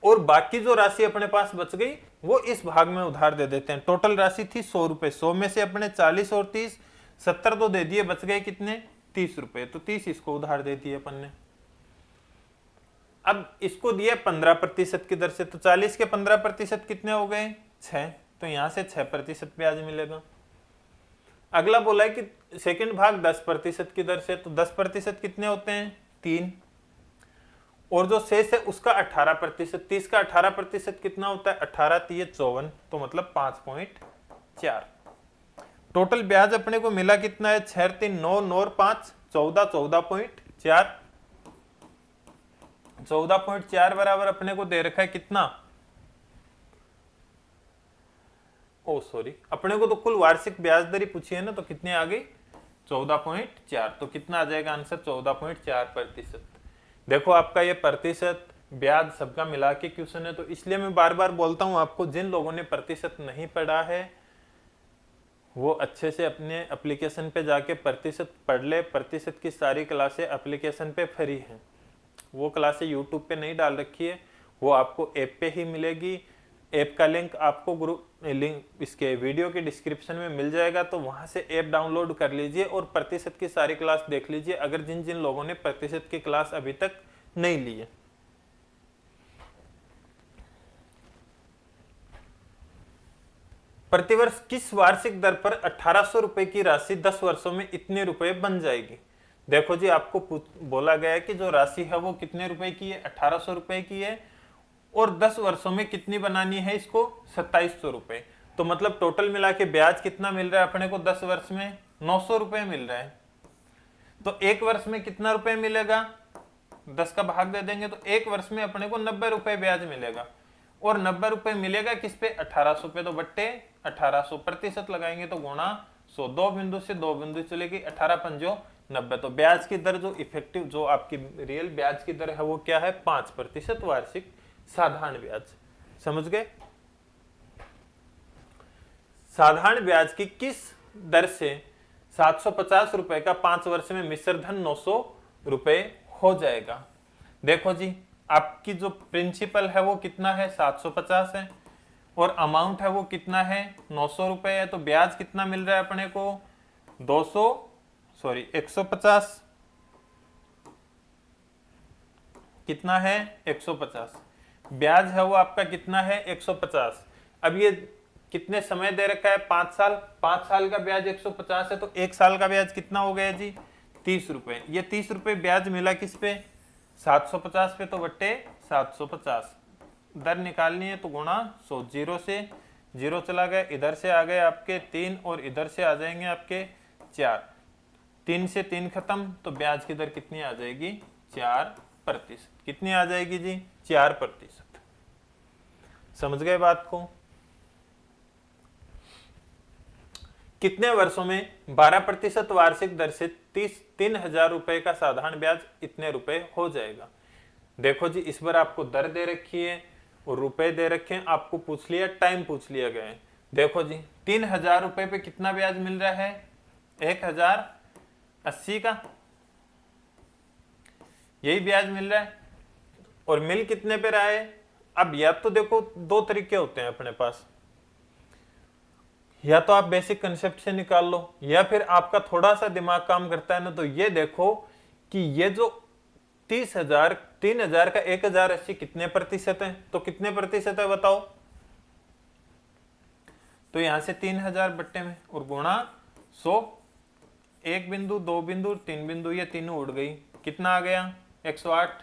और बाकी जो राशि अपने पास बच गई वो इस भाग में उधार दे देते हैं। टोटल राशि थी 100 रुपए। 100 में से अपने 40 और 30 70 तो दे दिए, बच गए कितने? 30 रुपए। तो 30 इसको उधार दे दिए अपन ने। अब इसको दिया 15% की दर से, तो 40 के 15% कितने हो गए? 6। तो यहां से 6% ब्याज मिलेगा। अगला बोला है कि सेकंड भाग 10% की दर से, तो 10% कितने होते हैं? 3। और जो शेष है उसका 18%। 30 का 18% कितना होता है? 18 3 54, तो मतलब 5.4। टोटल ब्याज अपने को मिला कितना है? 6 3 9 9 5 14, 14.4। 14.4 बराबर अपने को दे रखा है कितना? ओ सॉरी, अपने को तो कुल वार्षिक ब्याज दर ही पूछी है ना, तो कितने आ गई? 14.4। तो कितना आ जाएगा आंसर? 14.4%। देखो, आपका ये प्रतिशत ब्याज सबका मिला के क्वेश्चन है, तो इसलिए मैं बार बार बोलता हूं आपको, जिन लोगों ने प्रतिशत नहीं पढ़ा है वो अच्छे से अपने एप्लीकेशन पे जाके प्रतिशत पढ़ ले। प्रतिशत की सारी क्लासें एप्लीकेशन पे फ्री हैं। वो क्लासें यूट्यूब पे नहीं डाल रखी है, वो आपको ऐप पे ही मिलेगी। ऐप का लिंक आपको लिंक इसके वीडियो के डिस्क्रिप्शन में मिल जाएगा, तो वहां से ऐप डाउनलोड कर लीजिए और प्रतिशत की सारी क्लास देख लीजिए, अगर जिन जिन लोगों ने प्रतिशत की क्लास अभी तक नहीं ली है। प्रतिवर्ष किस वार्षिक दर पर 1800 रुपए की राशि 10 वर्षों में इतने रुपए बन जाएगी? देखो जी, आपको बोला गया है कि जो राशि है वो कितने रुपए की है? 1800 रुपए की है, और 10 वर्षों में कितनी बनानी है इसको? 2700 रुपए। तो मतलब टोटल मिला के ब्याज कितना मिल रहा है अपने को? 10 वर्ष में 900 रुपए मिल रहा है। तो एक वर्ष में कितना रुपए मिलेगा? 10 का भाग दे देंगे तो एक वर्ष में अपने को 90 रुपए ब्याज मिलेगा। और 90 रुपए मिलेगा किस पे? 1800 पे। तो बट्टे 1800, प्रतिशत लगाएंगे तो गुणा 100। 2 बिंदु से 2 बिंदु चलेगी, 18 पंजो 90। तो ब्याज की दर जो इफेक्टिव, जो आपकी रियल ब्याज की दर है वो क्या है? 5% वार्षिक साधारण ब्याज। समझ गए? साधारण ब्याज की किस दर से 750 रुपए का 5 वर्ष में मिश्र धन 900 रुपए हो जाएगा। देखो जी, आपकी जो प्रिंसिपल है वो कितना है, 750 है, और अमाउंट है वो कितना है, 900 रुपए है। तो ब्याज कितना मिल रहा है अपने को, 150, कितना है, 150। ब्याज है वो आपका कितना है, 150। अब ये कितने समय दे रखा है, 5 साल। 5 साल का ब्याज 150 है, तो 1 साल का ब्याज कितना हो गया जी, 30 रुपए। ये 30 रुपए ब्याज मिला किस पे, 750 पे, तो बट्टे 750। दर निकालनी है तो गुणा 100, 0 से 0 चला गया, इधर से आ गए आपके 3 और इधर से आ जाएंगे आपके 4। 3 से 3 खत्म, तो ब्याज की दर कितनी आ जाएगी, 4%। कितनी आ जाएगी जी, 4%। समझ गए बात को। कितने वर्षों में 12% वार्षिक दर से 3,000 रुपए का साधारण ब्याज इतने रुपए हो जाएगा। देखो जी, इस बार आपको दर दे रखी है और रुपए दे रखे हैं, आपको पूछ लिया, टाइम पूछ लिया गया है। देखो जी, 3,000 रुपए पे कितना ब्याज मिल रहा है, 1,080 का, यही ब्याज मिल रहा है। और मिल कितने पे रहा है, अब या तो देखो 2 तरीके होते हैं अपने पास, या तो आप बेसिक कंसेप्ट से निकाल लो, या फिर आपका थोड़ा सा दिमाग काम करता है ना, तो ये देखो कि ये जो 30,000, 3,000 का 1,080 कितने प्रतिशत है, तो कितने प्रतिशत है बताओ। तो यहां से 3,000 बट्टे में और गुणा 100, 1 बिंदु, 2 बिंदु, 3 बिंदु, ये तीनों उड़ गई, कितना आ गया, 108।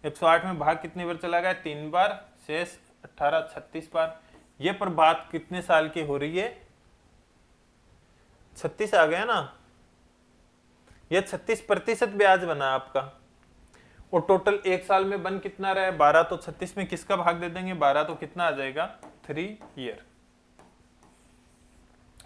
108 में भाग कितनी बार चला गया, 3 बार, शेष 18, 36 बार। ये पर बात कितने साल की हो रही है, 36 आ गया ना, ये 36% ब्याज बना आपका। और टोटल 1 साल में बन कितना रहा है, 12, तो 36 में किसका भाग दे देंगे, 12, तो कितना आ जाएगा, 3 ईयर।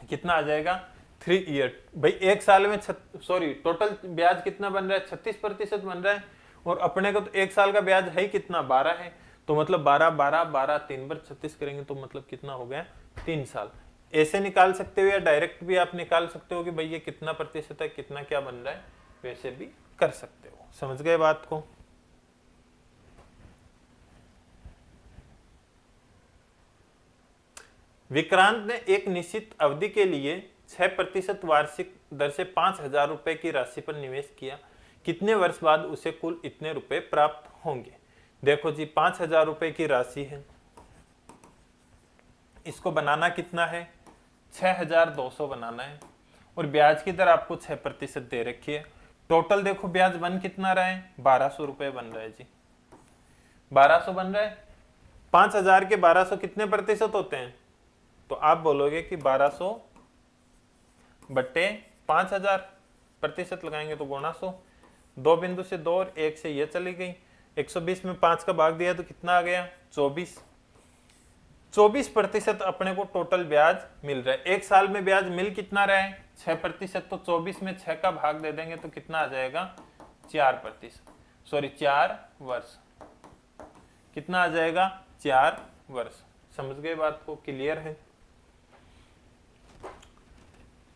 कितना आ जाएगा, 3 ईयर। भाई 1 साल में टोटल ब्याज कितना बन रहा है, 36% बन रहा है, और अपने को तो 1 साल का ब्याज है ही कितना, 12 है। तो मतलब 12, 12, 12, 3 बार 36 करेंगे तो मतलब कितना हो गया, 3 साल। ऐसे निकाल सकते हो या डायरेक्ट भी आप निकाल सकते हो कि भाई ये कितना प्रतिशत है, कितना क्या बन रहा है, वैसे भी कर सकते हो। समझ गए बात को। विक्रांत ने एक निश्चित अवधि के लिए 6% वार्षिक दर से 5,000 रुपए की राशि पर निवेश किया, कितने वर्ष बाद उसे कुल इतने रुपए प्राप्त होंगे। देखो जी, 5,000 रुपए की राशि है, इसको बनाना कितना है, 6,200 बनाना है, और ब्याज की दर आपको 6% दे रखी है। टोटल देखो ब्याज बन कितना रहा है, 1,200 रुपए बन रहा है जी, 1,200 बन रहा है। 5,000 के 1,200 कितने प्रतिशत होते हैं, तो आप बोलोगे कि 1,200 बट्टे 5,000 प्रतिशत लगाएंगे तो गुणा 100, 2 बिंदु से 2 और 1 से ये चली गई, 120 में 5 का भाग दिया तो कितना आ गया, 24। 24% अपने को टोटल ब्याज मिल रहा है। 1 साल में ब्याज मिल कितना रहा है, 6%, तो 24 में 6 का भाग दे देंगे तो कितना आ जाएगा, 4 वर्ष। कितना आ जाएगा, 4 वर्ष। समझ गए बात को, क्लियर है।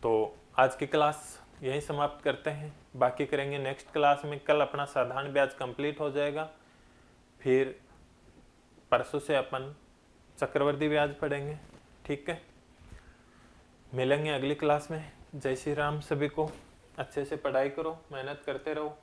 तो आज की क्लास यही समाप्त करते हैं, बाकी करेंगे नेक्स्ट क्लास में। कल अपना साधारण ब्याज कंप्लीट हो जाएगा, फिर परसों से अपन चक्रवर्ती ब्याज पढ़ेंगे। ठीक है, मिलेंगे अगली क्लास में। जय श्री राम। सभी को अच्छे से पढ़ाई करो, मेहनत करते रहो।